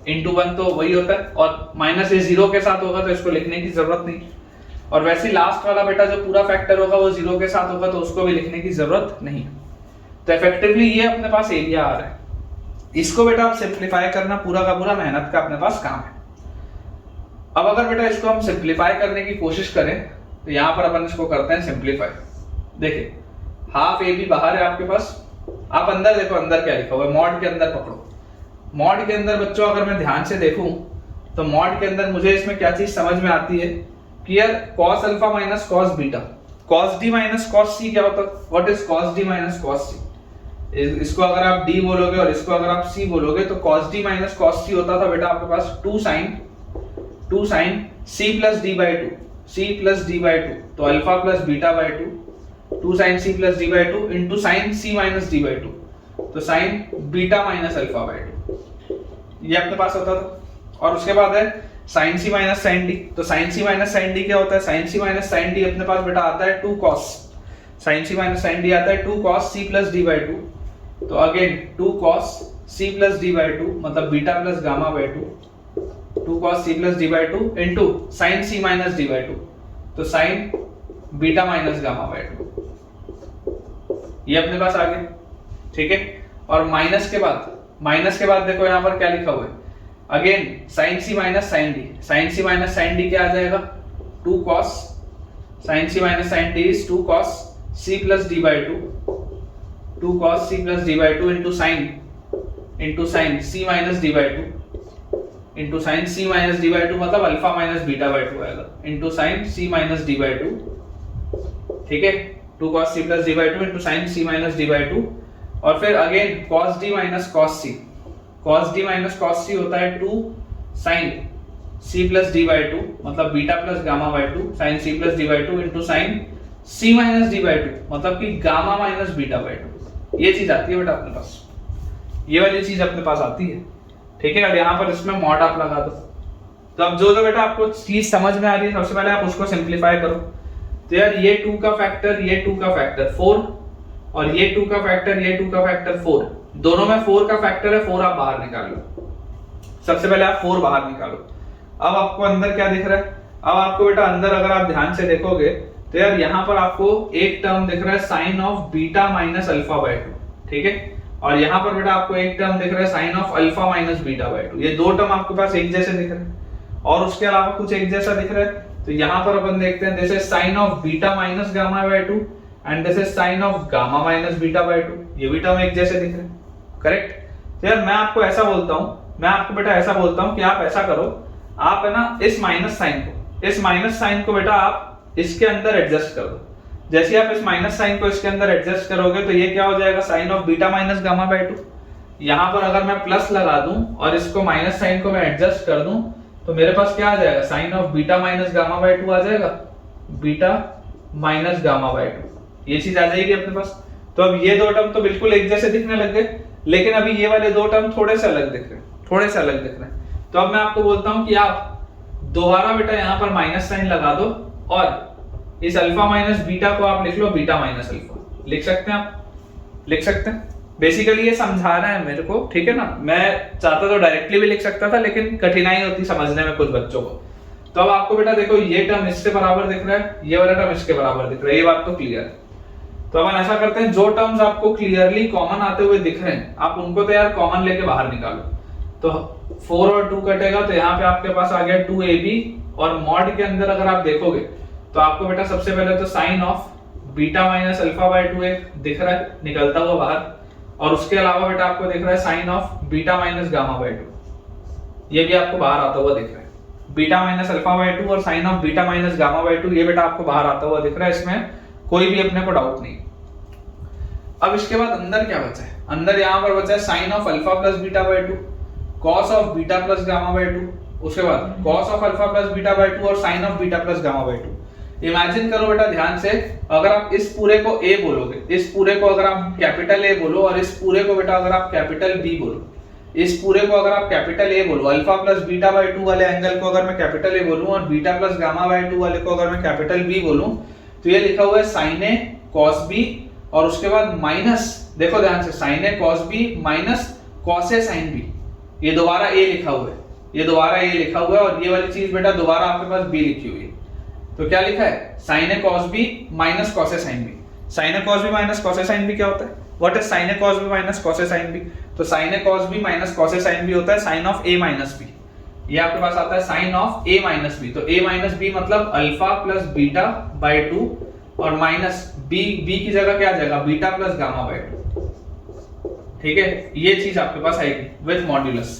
into 1 तो वही होता है, और माइनस ये 0 के साथ होगा तो इसको लिखने की जरूरत नहीं, और वैसे लास्ट वाला बेटा जो पूरा फैक्टर होगा वो 0 के साथ होगा तो उसको भी लिखने की जरूरत नहीं। तो इफेक्टिवली ये अपने पास एरिया आ रहा है। इसको बेटा आप सिंप्लीफाई करना पूरा का पूरा मेहनत का अपने पास काम है। अब अगर बेटा इसको हम सिंप्लीफाई करने की कोशिश करें तो यहां पर अपन इसको करते हैं सिंप्लीफाई। देखिए हाफ ए बी बाहर है आपके पास, आप अंदर देखो अंदर क्या लिखा हुआ है, मॉड के अंदर पकड़ो। मॉड के अंदर बच्चों अगर मैं ध्यान से देखूं तो मॉड के अंदर मुझे इसमें क्या चीज समझ में आती है कि यार cos alpha minus cos beta, cos d minus cos c क्या होता है, what is cos d minus cos c। इसको अगर आप d बोलोगे और इसको अगर आप c बोलोगे तो cos d minus cos c होता था बेटा आपके पास 2 sin c plus d by 2, c plus d by 2 तो alpha plus beta by 2, 2 sin c plus d by 2 into sine c minus d by 2 तो sign beta minus alpha by 2, ये अपने पास होता था। और उसके बाद है sign C minus sine D, तो sign C minus sine D क्या होता है, sign C minus sine D अपने पास बेटा आता है 2 cos, sine C minus sine D आता है 2 cos c plus d by 2, तो again 2 cos c plus d by 2 मतलब beta plus gamma by 2, 2 cos c plus d by 2 into sine c minus d by 2 तो sign beta minus gamma by 2, ये अपने पास आ गया, ठीक है। और minus के बाद देखो यहां पर क्या लिखा हुआ है, again sine C minus sine D, sine C minus sine D क्या आ जाएगा 2 cos, sine C minus sine D is 2 cos c plus d by 2, 2 cos c plus d by 2 into sine c minus d by 2 into sine c minus d by 2 मतलब alpha minus beta by 2 आएगा into sine c minus d by 2, ठीक है। 2 cos c plus d by 2 into sine c minus d by 2, और फिर again cos d minus cos c, cos d minus cos c होता है 2 sin c plus d by 2 मतलब beta plus gamma by 2 sin c plus d by 2 into sine c minus d by 2 मतलब कि gamma minus beta by 2, ये चीज आती है बेटा अपने पास, ये वाली चीज अपने पास आती है, ठीक है। अब यहाँ पर इसमें मॉड आप लगा दो, तो अब जो बेटा आपको चीज समझ में आ रही है सबसे पहले आप उसको सिंप्लीफाई करो। तो यार ये 2 का फैक्टर, ये 2 का फैक्टर 4, और ये 2 का फैक्टर, ये 2 का फैक्टर 4, दोनों में 4 का फैक्टर है, 4 आप बाहर निकाल लो। सबसे पहले आप 4 बाहर निकालो। अब आपको अंदर क्या दिख रहा है, अब आपको बेटा अंदर अगर आप ध्यान से देखोगे तो यार यहाँ पर आपको एक टर्म दिख रहा है sine of beta minus alpha by 2, ठीक है। और यहाँ पर बेटा आपको एक टर्म दिख रहा है sine of alpha minus beta by 2, ये दो टर्म आपके पास एक जैसे दिख रहे हैं, और उसके अलावा कुछ एक जैसा दिख रहा है। तो यहाँ पर अपन देखते हैं this is sine of beta minus gamma by 2 and this is sine of gamma minus beta by 2, ये भी टर्म एक जैसे दिख रहे हैं, करेक्ट। तो यार मैं आपको ऐसा बोलता हूं, मैं आपको बेटा ऐसा बोलता हूं कि आप ऐसा करो, आप है ना इस माइनस साइन को बेटा आप इसके अंदर एडजस्ट कर दो। जैसे आप इस माइनस साइन को इसके अंदर एडजस्ट करोगे तो ये क्या हो जाएगा, sine of beta minus gamma by 2। यहां पर अगर मैं प्लस लगा दूं और इसको माइनस साइन को मैं एडजस्ट कर दूं तो मेरे पास क्या आ जाएगा, sine of beta minus gamma by 2 आ जाएगा, बीटा माइनस गामा बाई 2, ये चीज आ जाएगी अपने पास। तो अब ये दो टर्म तो बिल्कुल एक जैसे दिखने लग गए, लेकिन अभी ये वाले दो टर्म थोड़े से अलग दिख रहे हैं, तो अब मैं आपको बोलता हूं कि आप दोबारा बेटा यहाँ पर माइनस साइन लगा दो और इस अल्फा माइनस बीटा को आप लिख लो बीटा माइनस अल्फा, लिख सकते हैं आप, लिख सकते हैं। बेसिकली ये समझा रहा है मेरे को, ठीक है ना। मैं चाहता तो डायरेक्टली भी लिख सकता था लेकिन कठिनाई होती समझने में कुछ बच्चों को। तो अब आपको बेटा देखो ये टर्म इसके बराबर दिख रहा है, ये वाला टर्म इसके बराबर दिख रहा है, ये बात तो क्लियर है। तो अपन ऐसा करते हैं, जो टर्म्स आपको क्लियरली कॉमन आते हुए दिख रहे हैं आप उनको तो यार कॉमन लेके बाहर निकालो। तो 4 और 2 कटेगा तो यहाँ पे आपके पास आ गया 2ab, और मॉड के अंदर अगर आप देखोगे तो आपको बेटा सबसे पहले तो sine of beta minus alpha by 2 एक दिख रहा है निकलता हुआ बाहर, और उसके अलावा बेटा आपको दिख रहा है sine of beta minus gamma by 2, ये भी आपको बाहर आता हुआ दिख रहा है। बीटा माइनस अल्फा बाई 2 और sine of beta minus gamma by 2 ये बेटा आपको बाहर आता हुआ दिख रहा है, इसमें कोई भी अपने को डाउट नहीं। अब इसके बाद अंदर क्या बचा है, अंदर यहाँ पर बचा है sine of alpha plus beta by 2, cos of beta plus gamma by 2, उसके बाद cos of alpha plus beta by 2 और sine of beta plus gamma by 2। Imagine करो बेटा ध्यान से, अगर आप इस पूरे को ए बोलोगे, इस पूरे को अगर आप कैपिटल ए बोलो, और इस पूरे को बेटा अगर आप कैपिटल बी बोलो, इस पूरे को अगर आप कैपिटल ए बोलो, अल्फा प्लस बीटा बाय 2 वाले एंगल को अगर मैं कैपिटल ए बोलूं और बीटा प्लस गामा बाय 2 वाले को अगर मैं कैपिटल बी बोलूं, तो ये लिखा हुआ है साइन ए कॉस बी, और उसके बाद माइनस, देखो ध्यान से, sign A cos B minus cos A sine B, ये दोबारा ए लिखा हुआ है, ये दोबारा ए लिखा हुआ है, और ये वाली चीज बेटा दोबारा आपके पास बी लिखी हुई है। तो क्या लिखा है, sine A cos B minus cos A sine B. Sine A cos B minus cos A sine B क्या होता है, what is sine A cos B minus cos A sine B? तो sine A cos B minus cos A sine B होता है sine of A minus B, ये आपके पास आता है sine of A minus B. तो ए माइनस बी मतलब अल्फा प्लस बीटा बाय 2, और माइनस बी, बी की जगह क्या आ जाएगा, बीटा प्लस गामा बाय 2, ठीक है, ये चीज आपके पास आएगी विद मॉड्यूलस।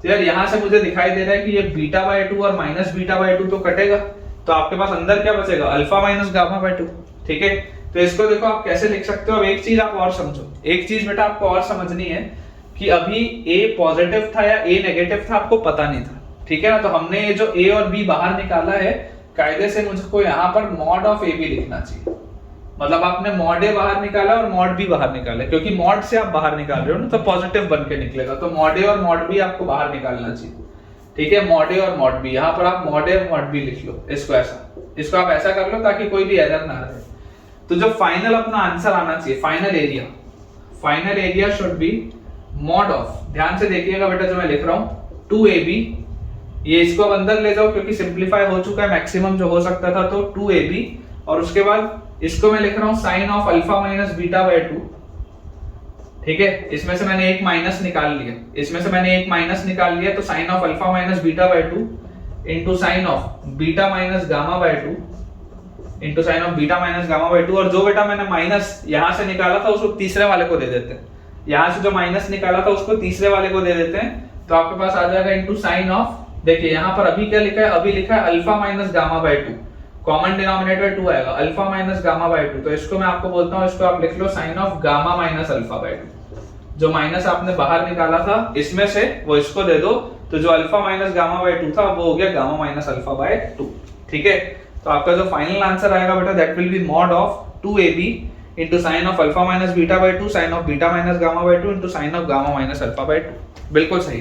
तो यार यहां से मुझे दिखाई दे रहा है कि ये बीटा बाय 2 और माइनस बीटा बाय 2 तो कटेगा, तो आपके पास अंदर क्या बचेगा, अल्फा माइनस गामा बाय 2, ठीक है। तो इसको देखो आप कैसे लिख सकते हो। अब एक चीज आप और समझो, एक चीज बेटा आपको और समझनी है कि अभी ए पॉजिटिव था या ए नेगेटिव था आपको पता नहीं था, ठीक है ना। तो हमने ये जो ए और बी बाहर निकाला है, कायदे से मुझको यहाँ पर मॉड ऑफ ए बी लिखना चाहिए, मतलब आपने मॉड ए बाहर निकाला और मॉड बी बाहर निकाला, क्योंकि मॉड से आप बाहर निकाल रहे हो ना, तो पॉजिटिव बन के निकलेगा, तो मॉड ए और मॉड बी आपको बाहर निकालना चाहिए, ठीक है। मॉड ए और मॉड बी, यहाँ पर आप मॉड ए मॉड बी लिख लो, इसको ऐसा, इसको आप ऐसा कर लो ताकि कोई भी एरर ना रहे। तो जो फाइनल अपना आंसर आना चाहिए, final area should be mod of, ध्यान से देखिएगा बेटा जो मैं लिख रहा हूं, 2ab, ये इसको अब अंदर ले जाओ क्योंकि सिंपलीफाई हो चुका है, मैक्सिमम जो हो सकता था, तो 2ab, और उसके बाद इसको मैं लिख रहा हूं sine of alpha minus beta by 2, ठीक है। इसमें से मैंने एक माइनस निकाल लिया, इसमें से मैंने एक माइनस निकाल लिया, तो sine of alpha minus beta by 2 into sine of beta minus gamma by 2 into sine of beta minus gamma by 2, और जो बेटा मैंने माइनस यहां से निकाला था उसको तीसरे वाले को दे देते हैं, यहां से जो माइनस निकाला था उसको तीसरे वाले को दे देते हैं, तो आपके पास आ जाएगा इंटू साइन ऑफ, देखिए यहां पर अभी क्या लिखा है, अभी लिखा है alpha minus gamma by 2, common denominator 2 आएगा, अल्फा माइनस गामा बाय 2, तो इसको मैं आपको बोलता हूं, इसको आप लिख लो sine of gamma minus alpha by 2, जो माइनस आपने बाहर निकाला था इसमें से वो इसको दे दो, तो जो अल्फा माइनस गामा बाय 2 था वो हो गया गामा माइनस अल्फा बाय 2, ठीक है। तो आपका जो फाइनल आंसर आएगा बेटा that will be mod of 2ab into sin of alpha minus beta by 2 sin of beta minus gamma by 2 into sin of gamma minus alpha by 2, बिल्कुल सही।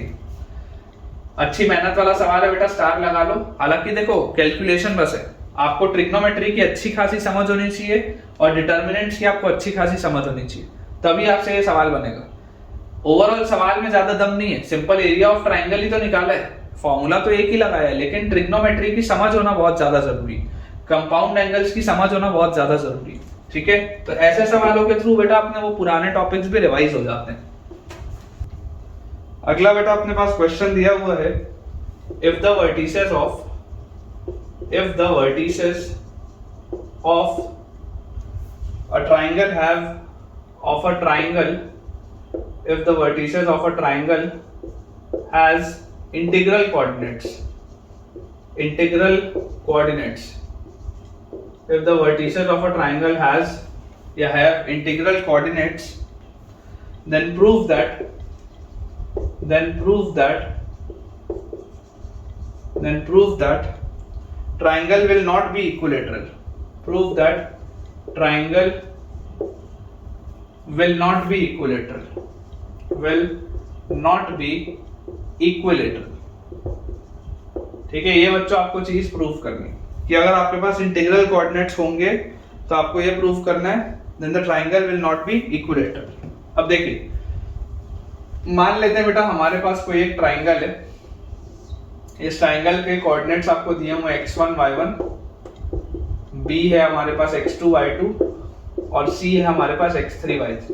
अच्छी मेहनत वाला सवाल है बेटा, स्टार लगा लो। हालांकि देखो कैलकुलेशन बस है, आपको ट्रिग्नोमेट्री की अच्छी खासी समझ होनी चाहिए और डिटर्मिनेंट्स की आपको अच्छी खासी समझ होनी चाहिए, तभी आपसे ये सवाल बनेगा। ओवरऑल सवाल में ज्यादा दम नहीं है, सिंपल एरिया ऑफ ट्राइंगल ही तो निकाला है, फॉर्मूला तो एक ही लगाया है, लेकिन ट्रिग्नोमेट्री की समझ होना बहुत ज्यादा जरूरी, कंपाउंड एंगल्स की समझ होना बहुत ज्यादा जरूरी, ठीक है। तो ऐसे सवालों के थ्रू बेटा अपने वो पुराने टॉपिक्स भी रिवाइज हो जाते हैं। अगला बेटा अपने पास क्वेश्चन दिया हुआ है, if the vertices of a triangle have of a triangle if the vertices of a triangle has integral coordinates if the vertices of a triangle have integral coordinates, then prove that triangle will not be equilateral. Prove that triangle will not be equilateral, ठीक है। ये बच्चों आपको चीज prove करनी कि अगर आपके पास इंटीग्रल कोऑर्डिनेट्स होंगे तो आपको ये प्रूव करना है then the triangle will not be equilateral. अब देखिए, मान लेते हैं बेटा हमारे पास कोई एक ट्राइंगल है, इस ट्राइंगल के कोऑर्डिनेट्स आपको दिए हुए x1 y1, b है हमारे पास x2 y2 और c है हमारे पास x3 y3।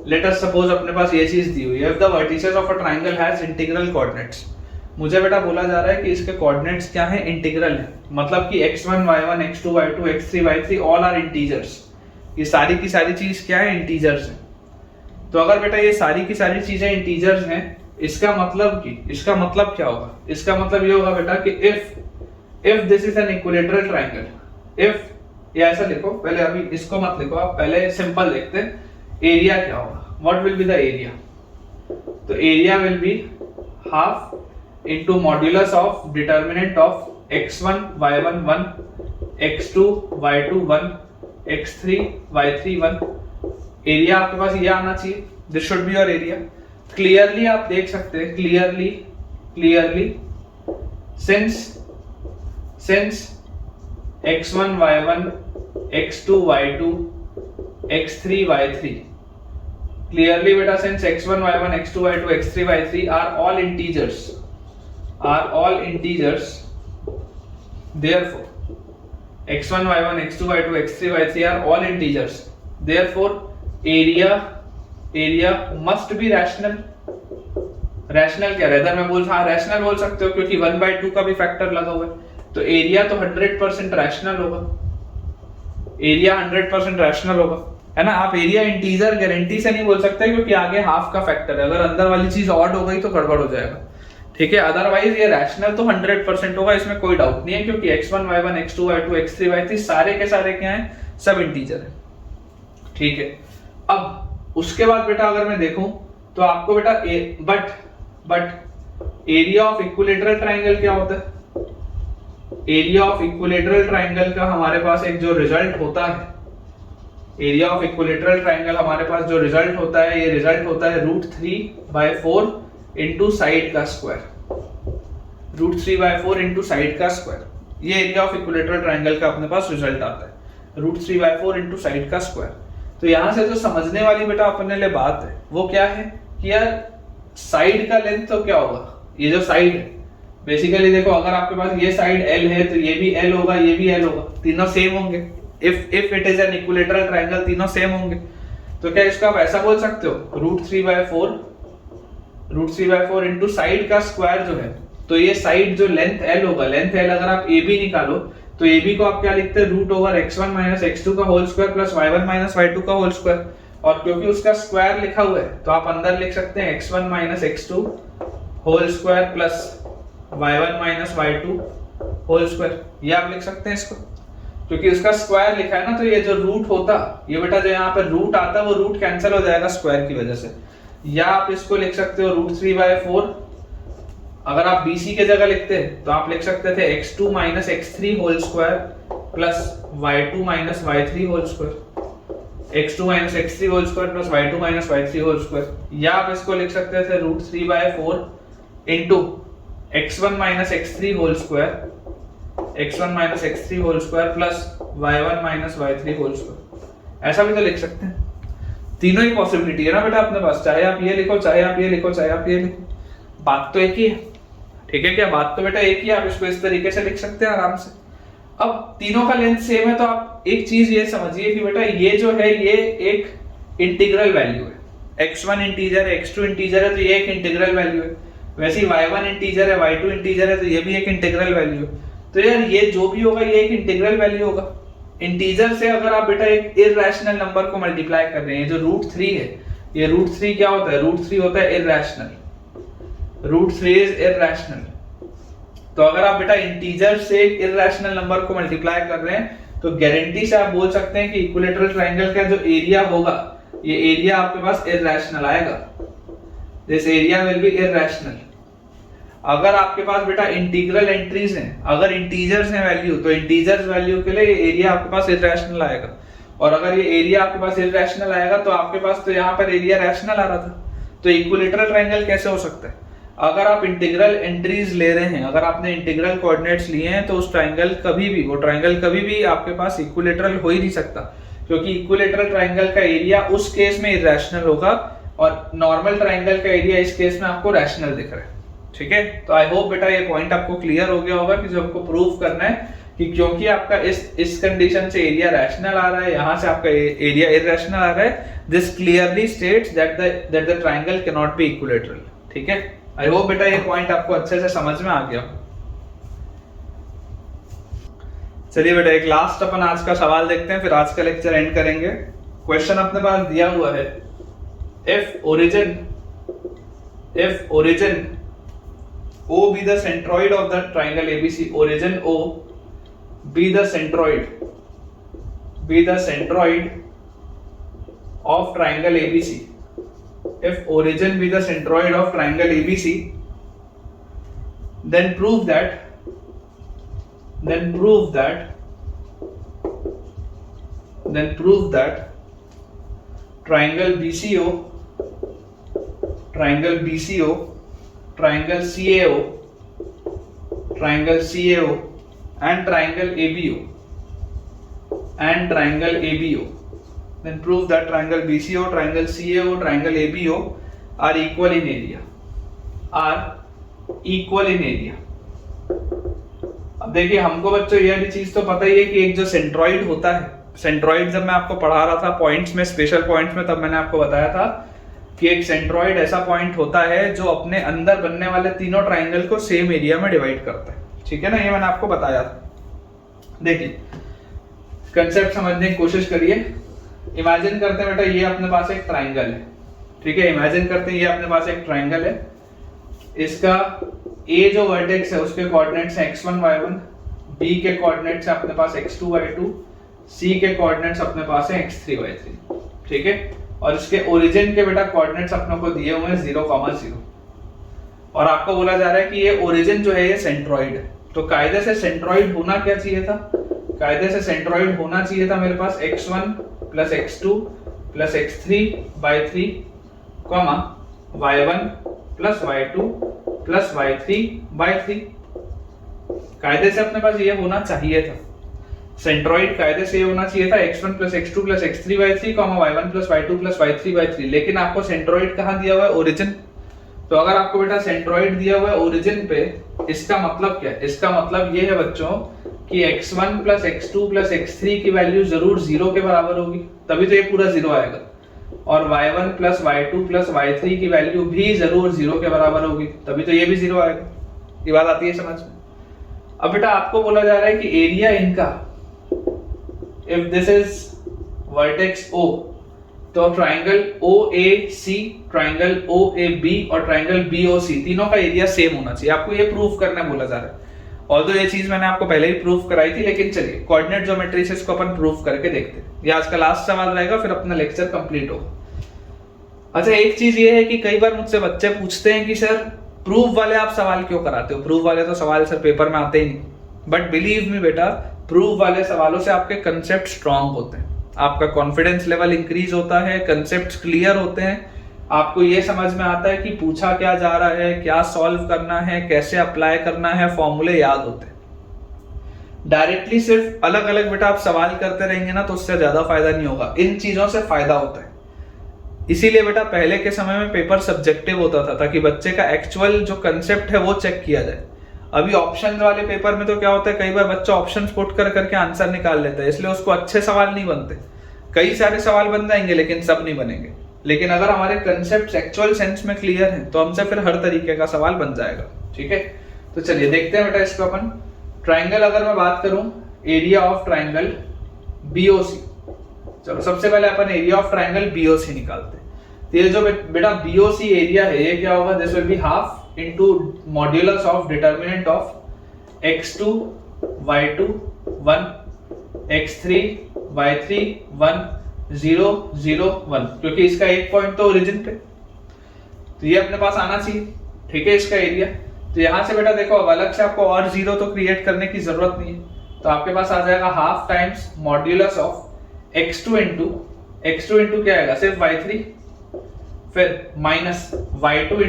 Let us suppose अपने पास ये चीज दी हुई है, if the vertices of a triangle has integral coordinates, मुझे बेटा बोला जा रहा है कि इसके कोऑर्डिनेट्स क्या है, इंटीग्रल है, मतलब कि x1 y1 x2 y2 x3 y3 all are integers, ये सारी की सारी चीज क्या है, इंटीजर्स है। तो अगर बेटा ये सारी की सारी चीजें इंटीजर्स हैं, इसका मतलब क्या होगा, इसका मतलब ये होगा बेटा कि if this is an equilateral triangle, if, या ऐसा लिखो, पहले अभी इसको मत लिखो आप, पहले सिंपल देखते हैं एरिया क्या होगा, what will be the area. तो area will be half into modulus of determinant of x1 y1 1 x2 y2 1 x3 y3 1। Area आपके पास ये आना चाहिए, this should be your area. Clearly आप देख सकते हैं, clearly since x1 y1 x2 y2 x3 y3, clearly beta since x1 y1 x2 y2 x3 y3 are all integers, therefore x1 y1 x2 y2 x3 y3 are all integers, therefore area must be rational। Rational क्या है, मैं बोल rational बोल सकते हो क्योंकि 1/2 का भी फैक्टर लगा हुआ है, तो एरिया तो 100% रैशनल होगा, एरिया 100% रैशनल होगा, है ना। आप एरिया इंटीजर गारंटी से नहीं बोल सकते क्योंकि आगे हाफ का फैक्टर है, अगर अंदर वाली चीज ऑड हो गई तो गड़बड़ हो जाएगा, ठीक है। अदरवाइज ये रैशनल तो 100% होगा, इसमें कोई डाउट नहीं है क्योंकि x1 y1 x2 y2 x3 y3 सारे के सारे क्या हैं, सब इंटीजर है, ठीक है। अब उसके बाद बेटा अगर मैं देखूं तो आपको बेटा but area of equilateral triangle क्या होता है, एरिया ऑफ इक्विलेटरल ट्राइंगल का हमारे पास एक जो रिजल्ट होता है, एरिया ऑफ इक्विलेटरल ट्राइंगल हमारे पास जो रिजल्ट होता है, ये रिजल्ट होता है √3/4 इंटू साइड का स्क्वायर, √3/4 इंटू साइड का स्क्वायर। ये एरिया ऑफ इक्विलेटरल ट्राइंगल का अपने पास रिजल्ट आता है, √3/4 इंटू साइड का स्क्वायर। तो यहां से जो समझने वाली बेटा अपने लिए बात है वो क्या है कि यार साइड का लेंथ तो क्या होगा, ये जो साइड है बेसिकली देखो, अगर आपके पास ये साइड L है तो ये भी L होगा, ये भी L होगा, तीनों सेम होंगे। If it is an equilateral triangle, तीनों सेम होंगे। तो क्या इसको आप ऐसा बोल सकते हो, √3/4 इंटू साइड का स्क्वायर जो है, तो ये साइड जो लेंथ L होगा, लेंथ L अगर आप AB निकालो तो AB को आप क्या लिखते हैं, √x1 - x2 का whole square plus y1 - y2 का होल स्क्वायर। और क्योंकि उसका स्क्वायर लिखा हुआ है तो आप अंदर लिख सकते हैं x1 - x2 whole square plus y1 - y2 whole square, ये आप लिख सकते हैं इसको, क्योंकि उसका स्क्वायर लिखा है ना। तो ये जो रूट होता, ये बेटा जो यहाँ पर रूट आता, वो रूट कैंसिल हो जाएगा स्क्वायर की वजह से। या आप इसको लिख सकते हो √3/4, अगर आप BC के जगह लिखते हैं तो आप लिख सकते थे x2 - x3 whole square plus y2 - y3 whole square, x2 - x3 whole square plus y2 - y3 whole square. या आप इसको लिख सकते थे √3/4 into x1 - x3 whole square, x1 - x3 whole square plus y1 - y3 whole square, ऐसा भी तो लिख सकते हैं। तीनों ही पॉसिबिलिटी है ना बेटा अपने पास, चाहे आप ये लिखो, चाहे आप ये लिखो, चाहे आप ये लिखो, बात तो एक ही है, ठीक है। क्या बात तो बेटा एक ही है, आप इसको इस तरीके से लिख सकते हैं आराम से। अब तीनों का लेंथ सेम है तो आप एक चीज ये समझिए कि बेटा ये जो है ये एक इंटीग्रल वैल्यू है, x1 इंटीजर है, x2 इंटीजर है, तो ये एक इंटीग्रल वैल्यू है। वैसे ही y1 इंटीजर है, y2 इंटीजर है, तो ये भी एक इंटीग्रल वैल्यू है। तो यार ये जो भी होगा ये एक इंटीग्रल वैल्यू होगा। इंटीजर से अगर आप बेटा एक इररेशनल नंबर को मल्टीप्लाई कर रहे हैं, जो √3 है, ये √3 क्या होता है, √3 होता है इररेशनल, √3 इज इररेशनल। तो अगर आप बेटा इंटीजर से एक इररेशनल नंबर को मल्टीप्लाई कर रहे हैं तो गारंटी से आप बोल सकते हैं कि इक्विलेटरल ट्राइंगल का जो एरिया होगा, ये एरिया आपके पास इररेशनल आएगा, this area will B irrational. अगर आपके पास बेटा इंटीग्रल एंट्रीज हैं, अगर इंटीजर्स हैं वैल्यू, तो इंटीजर्स वैल्यू के लिए ये एरिया आपके पास इररेशनल आएगा। और अगर ये एरिया आपके पास इररेशनल आएगा तो आपके पास तो यहाँ पर एरिया रैशनल आ रहा था। तो इक्विलेटरल ट्राइंगल कैसे हो सकता है, अगर आप इंटीग्रल एंट्रीज ले रहे हैं, अगर आपने इंटीग्रल कोऑर्डिनेट्स लिए हैं तो उस ट्राइंगल कभी भी, वो ट्राइंगल कभी भी आपके पास इक्विलेटरल हो ही नहीं सकता, क्योंकि इक्विलेटरल ट्राइंगल का एरिया उस केस में इररेशनल होगा और नॉर्मल ट्राइंगल का एरिया इस केस में आपको रैशनल दिख रहा है, ठीक है। तो आई होप बेटा ये पॉइंट आपको क्लियर हो गया होगा कि जो आपको प्रूव करना है कि क्योंकि आपका इस कंडीशन से एरिया रैशनल आ रहा है, यहां से आपका एरिया इररेशनल आ रहा है, this clearly states that the triangle can not be equilateral, ठीक है। आई होप बेटा ये पॉइंट आपको अच्छे से समझ में आ गया। चलिए बेटा एक लास्ट अपन आज का सवाल देखते हैं, फिर आज का लेक्चर एंड करेंगे। क्वेश्चन अपने पास दिया हुआ है, if origin O be the centroid of the triangle ABC, origin O be the centroid of triangle ABC, if origin be the centroid of triangle ABC, then prove that then prove that triangle BCO, triangle BCO, triangle CAO, triangle CAO and triangle ABO, and triangle ABO, then prove that triangle BCO, triangle CAO, triangle ABO are equal in area, are equal in area. अब देखिए हमको बच्चों ये वाली चीज तो पता ही है कि एक जो सेंट्रॉइड होता है, सेंट्रॉइड जब मैं आपको पढ़ा रहा था पॉइंट्स में, स्पेशल पॉइंट्स में, तब मैंने आपको बताया था कि एक सेंट्रॉइड ऐसा पॉइंट होता है जो अपने अंदर बनने वाले तीनों ट्राइंगल को सेम एरिया में डिवाइड करता है, ठीक है ना, ये मैंने आपको बताया था। देखिए कंसेप्ट समझने की कोशिश करिए। इमेजिन करते हैं बेटा ये अपने पास एक ट्राइंगल है, ठीक है, इमेजिन करते हैं ये अपने पास एक ट्राइंगल है, इसका ए जो वर्टेक्स है उसके कोऑर्डिनेट्स हैं x1 y1, बी के कोऑर्डिनेट्स हैं अपने पास x2 y2, सी के कोऑर्डिनेट्स अपने पास हैं x3 y3, ठीक है, और इसके ओरिजिन के बेटा कोऑर्डिनेट्स अपने को दिए हुए हैं 0,0, और आपको बोला जा रहा है कि ये ओरिजिन जो है ये सेंट्रॉइड है। तो कायदे से सेंट्रॉइड होना क्या चाहिए था, कायदे से सेंट्रॉइड होना चाहिए था मेरे पास x1 plus x2 plus x3 by 3, y1 plus y2 plus y3 by 3। कायदे से अपने पास ये होना चाहिए था, सेंट्रॉइड कायदे से ये होना चाहिए था x1 plus x2 plus x3 by 3, y1 plus y2 plus y3 by 3। लेकिन आपको सेंट्रॉइड कहाँ दिया हुआ है, ओरिजिन। तो अगर आपको बेटा सेंट्रॉइड दिया हुआ है ओरिजिन पे, इसका मतलब क्या है, इसका मतलब ये है बच्चों कि x1 plus x2 plus x3 की वैल्यू जरूर 0 के बराबर होगी, तभी तो ये पूरा 0 आएगा, और y1 plus y2 plus y3 की वैल्यू भी जरूर 0 के बराबर होगी, तभी तो ये भी 0 आएगा। ये बात आती है समझ में। अब बेटा आपको बोला जा रहा है कि एरिया इनका, if this is vertex O, तो ट्राइंगल OAC, ट्राइंगल OAB और ट्राइंगल BOC तीनों का एरिया सेम होना चाहिए। आपको ये प्रूफ करना बोला जा रहा है। ऑल्दो ये चीज मैंने आपको पहले ही प्रूफ कराई थी, लेकिन चलिए कोऑर्डिनेट ज्योमेट्री से इसको अपन प्रूफ करके देखते हैं। ये आज का लास्ट सवाल रहेगा, फिर अपना लेक्चर कंप्लीट होगा। अच्छा एक चीज ये है कि कई बार मुझसे बच्चे पूछते हैं कि सर प्रूफ वाले आप सवाल क्यों कराते हो, प्रूफ वाले तो सवाल सर पेपर में आते ही नहीं। बट बिलीव मी बेटा, प्रूफ वाले सवालों से आपके कंसेप्ट स्ट्रांग होते हैं, आपका कॉन्फिडेंस लेवल इंक्रीज होता है, कंसेप्ट क्लियर होते हैं, आपको ये समझ में आता है कि पूछा क्या जा रहा है, क्या सॉल्व करना है, कैसे अप्लाई करना है, फॉर्मूले याद होते हैं। डायरेक्टली सिर्फ अलग अलग बेटा आप सवाल करते रहेंगे ना तो उससे ज्यादा फायदा नहीं होगा, इन चीजों से फायदा होता है। इसीलिए बेटा पहले के समय में पेपर सब्जेक्टिव होता था, ताकि बच्चे का एक्चुअल जो कंसेप्ट है वो चेक किया जाए। अभी ऑप्शन वाले पेपर में तो क्या होता है, कई बार बच्चा ऑप्शन पुट कर करके आंसर निकाल लेता है, इसलिए उसको अच्छे सवाल नहीं बनते। कई सारे सवाल बन जाएंगे लेकिन सब नहीं बनेंगे। लेकिन अगर हमारे कंसेप्ट एक्चुअल सेंस में क्लियर हैं तो हमसे फिर हर तरीके का सवाल बन जाएगा, ठीक है। तो चलिए देखते हैं बेटा इसको अपन। ट्राइंगल अगर मैं बात करूं, एरिया ऑफ ट्राइंगल BOC, चलो सबसे पहले अपन एरिया ऑफ ट्राइंगल BOC निकालते हैं। तो ये जो बेटा BOC एरिया है ये क्या होगा, this will be half into modulus of determinant of x2 y2 1, x3 y3 1 0 0 1, क्योंकि इसका एक पॉइंट तो ओरिजिन पे, तो ये अपने पास आना चाहिए, ठीक है, इसका एरिया। तो यहां से बेटा देखो अब अलग से आपको और जीरो तो क्रिएट करने की जरूरत नहीं है, तो आपके पास आ जाएगा half times modulus of x2 into क्या आएगा, सिर्फ y3, फिर माइनस y2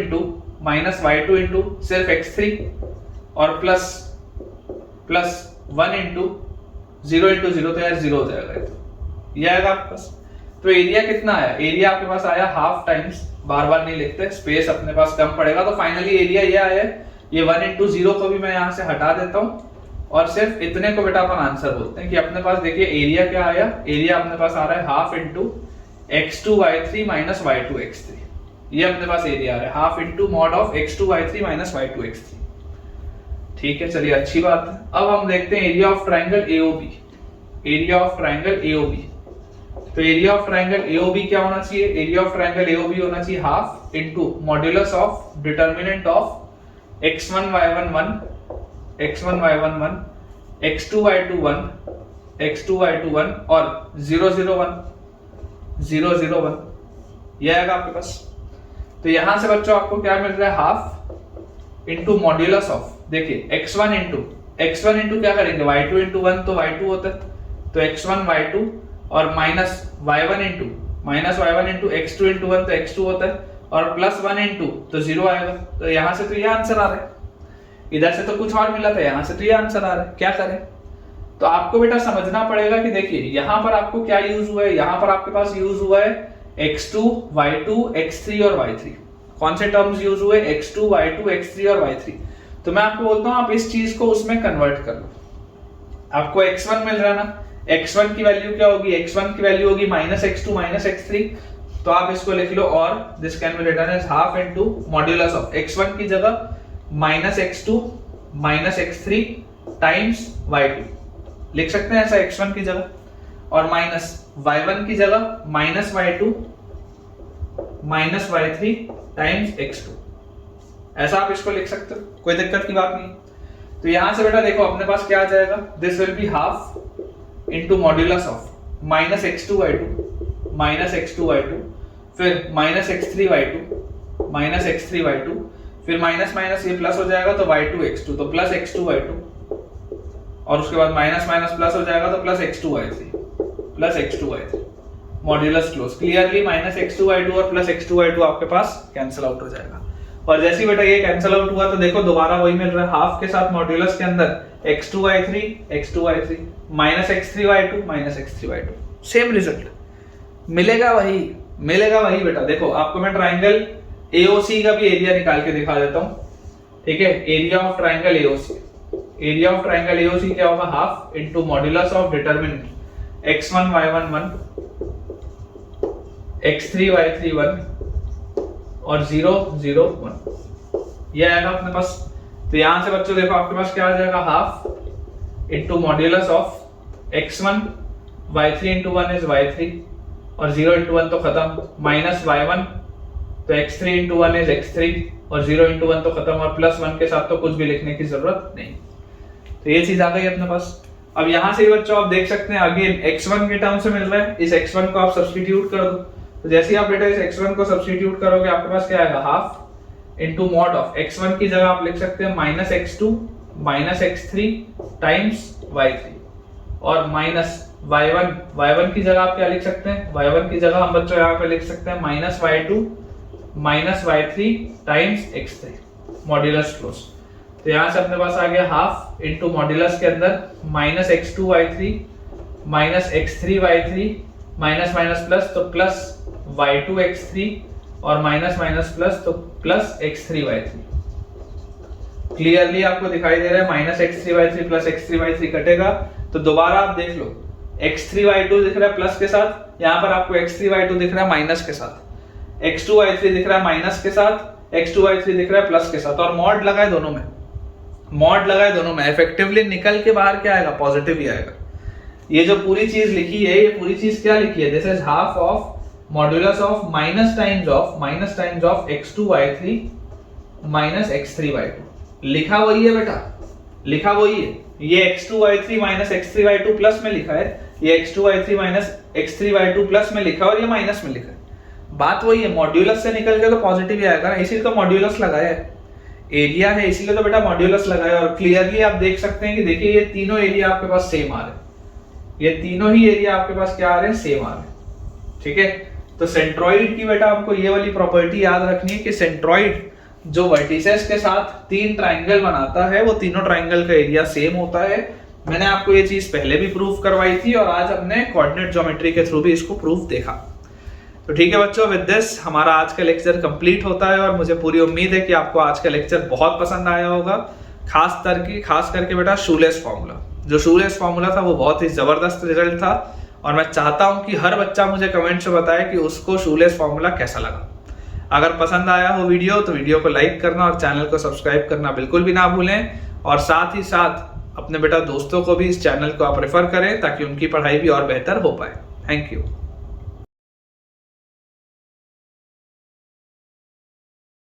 इंटू सिर्फ x3, और प्लस 1 इंटू 0 तो यार 0 हो जाएगा, ये आएगा आपके पास। तो एरिया कितना आया, एरिया आपके पास आया हाफ टाइम्स, बार बार नहीं लिखते, स्पेस अपने पास कम पड़ेगा, तो फाइनली एरिया ये आया। ये 1 इंटू 0 को भी मैं यहाँ से हटा देता हूँ, और सिर्फ इतने को बेटा अपन आंसर बोलते हैं कि अपने पास देखिए एरिया क्या आया, एरिया अपने पास आ रहा है half into x2 y3 minus y2 x3, ये अपने पास एरिया आ रहा है half into mod of x2 y3 minus y2 x3, ठीक है। चलिए अच्छी बात है। अब हम देखते हैं area of triangle AOB, area of triangle AOB। तो एरिया ऑफ ट्राइंगल AOB क्या होना चाहिए, एरिया ऑफ ट्राइंगल AOB होना चाहिए half into modulus of determinant of x1 y1 1, x1 y1 1, x2 y2 1, x2 y2 1 और 0 0 1, ये आएगा आपके पास। तो यहां से बच्चों आपको क्या मिल रहा है, हाफ इंटू मॉड्यूलस ऑफ, देखिए x1 इंटू क्या करेंगे, y2 इंटू 1 तो y2 होता है, तो x1 y2 और minus y1 into x2 into 1 तो x2 होता है, और प्लस 1 इंटू तो 0 आएगा। तो यहाँ से तो ये आंसर आ रहा है, इधर से तो कुछ और मिला था, यहाँ से तो ये आंसर आ रहा है। क्या करें? तो आपको बेटा समझना पड़ेगा कि देखिए यहाँ पर आपको क्या यूज हुआ है, यहाँ पर आपके पास यूज हुआ है x2, y2, x3 और y3। कौन से टर्म्स यूज हुए? x2, y2, x3 और y3। तो मैं आपको बोलता हूँ आप इस चीज को उसमें कन्वर्ट कर लो। आपको x1 मिल रहा है ना, x1 की वैल्यू क्या होगी? x1 की वैल्यू होगी -x2 -x3। तो आप इसको लिख लो, और this can be written as half into modulus of x1 की जगह -x2 -x3 टाइम्स y2 लिख सकते हैं ऐसा x1 की जगह, और माइनस y1 की जगह -y2 -y3 टाइम्स x2। ऐसा आप इसको लिख सकते हो, कोई दिक्कत की बात नहीं। तो यहां से बेटा देखो अपने पास क्या आ जाएगा, this will be half into modulus of -x2y2 -x2y2, फिर -x3y2 फिर माइनस माइनस ये प्लस हो जाएगा तो y2 x2 तो प्लस x2 y2, और उसके बाद माइनस माइनस प्लस हो जाएगा तो plus x2 y3 modulus close. Clearly -x2 y2 और प्लस x2 y2 आपके पास कैंसिल आउट हो जाएगा। और जैसे ही बेटा ये कैंसिल आउट हुआ तो देखो दोबारा वही मिल रहा है, हाफ के साथ मॉड्यूलस के अंदर x2 y3 minus x3 y2 same result मिलेगा वही बेटा। देखो आपको मैं ट्राइंगल AOC का भी एरिया निकाल के दिखा देता हूं, ठीक है। एरिया ऑफ ट्राइंगल AOC क्या होगा? Half into modulus of determinant x1 y1 1 x3 y3 1 और 0 0 1, ये आएगा अपने पास। तो यहां से बच्चों देखो आपके पास क्या आ जाएगा, half into modulus of x1 y3 into 1 is y3 और 0 इंटू 1 तो खत्म, माइनस y1 तो x3 इंटू 1 इज x3 और 0 इंटू 1 तो खत्म, और प्लस 1 के साथ तो कुछ भी लिखने की जरूरत नहीं। तो ये चीज आ गई अपने पास। अब यहां से बच्चों आप देख सकते हैं अगेन x1 के टर्म से मिल रहा है, इस x1 को आप सब्स्टिट्यूट कर दो। तो जैसे ही आप बेटा इस x1 को सब्स्टिट्यूट करोगे आपके पास क्या आएगा, half into mod of x1 की जगह आप लिख सकते हैं -x2 -x3 टाइम्स y3, और माइनस y1 की जगह आप क्या लिख सकते हैं, y1 की जगह हम बच्चों यहाँ पे लिख सकते हैं -y2 -y3 times x3 modulus close. तो यहां से अपने पास आ गया हाफ इनटू मॉड्यूलस के अंदर -x2 y3 -x3 y3 minus minus plus तो प्लस y2 x3 और माइनस माइनस प्लस तो प्लस x3 y3। क्लियरली आपको दिखाई दे रहा है -x3 y3 plus x3 y3 कटेगा। तो दोबारा आप देख लो, x3 y2 दिख रहा है प्लस के साथ, यहाँ पर आपको x3 y2 दिख रहा है माइनस के साथ, x2 y3 दिख रहा है माइनस के साथ, x2 y3 दिख रहा है प्लस के साथ, और मॉड लगाए दोनों में, इफेक्टिवली निकल के बाहर क्या आएगा, पॉजिटिव ही आएगा। ये जो पूरी चीज लिखी है, ये पूरी चीज क्या लिखी है, this is half of modulus of minus times of x2 y3 minus x3 y2। लिखा वही है बेटा, लिखा वही है। ये x2 y3 minus x3 y2 plus में लिखा है, ये x2 y3 minus x3 y2 plus में लिखा है, और ये माइनस में लिखा है। बात वही है, मॉड्यूलस से निकल के तो पॉजिटिव ही आएगा ना, इसीलिए तो मॉड्यूलस लगाया है। एरिया है इसीलिए तो बेटा मॉड्यूलस लगाया। और क्लियरली आप देख सकते हैं कि देखिए ये तीनों एरिया आपके पास सेम आ रहे हैं, ये तीनों ही एरिया आपके पास क्या आ रहे हैं, सेम आ रहे हैं, ठीक है। तो सेंट्रॉइड की बेटा आपको ये वाली प्रॉपर्टी याद रखनी है कि सेंट्रॉइड जो वर्टिसेस के साथ तीन ट्राइंगल बनाता है, वो तीनों ट्राइंगल का एरिया सेम होता है। मैंने आपको ये चीज पहले भी प्रूव करवाई थी, और आज हमने कोऑर्डिनेट ज्योमेट्री के थ्रू भी इसको प्रूव देखा। तो ठीक है बच्चों, विद दिस हमारा आज का लेक्चर कंप्लीट होता है, और मुझे पूरी उम्मीद है कि आपको आज का लेक्चर बहुत पसंद आया होगा। खास करके बेटा शूलेस फॉर्मूला, जो शूलेस फॉर्मूला था वो बहुत ही जबरदस्त रिजल्ट था, और मैं चाहता हूं कि हर बच्चा मुझे कमेंट में बताए कि उसको शूलेस फॉर्मूला कैसा लगा। अगर पसंद आया हो वीडियो तो वीडियो को लाइक करना और चैनल को सब्सक्राइब करना बिल्कुल भी ना भूलें, और साथ ही साथ अपने बेटा दोस्तों को भी इस चैनल को आप रेफर करें ताकि उनकी पढ़ाई भी और बेहतर हो पाए। Thank you.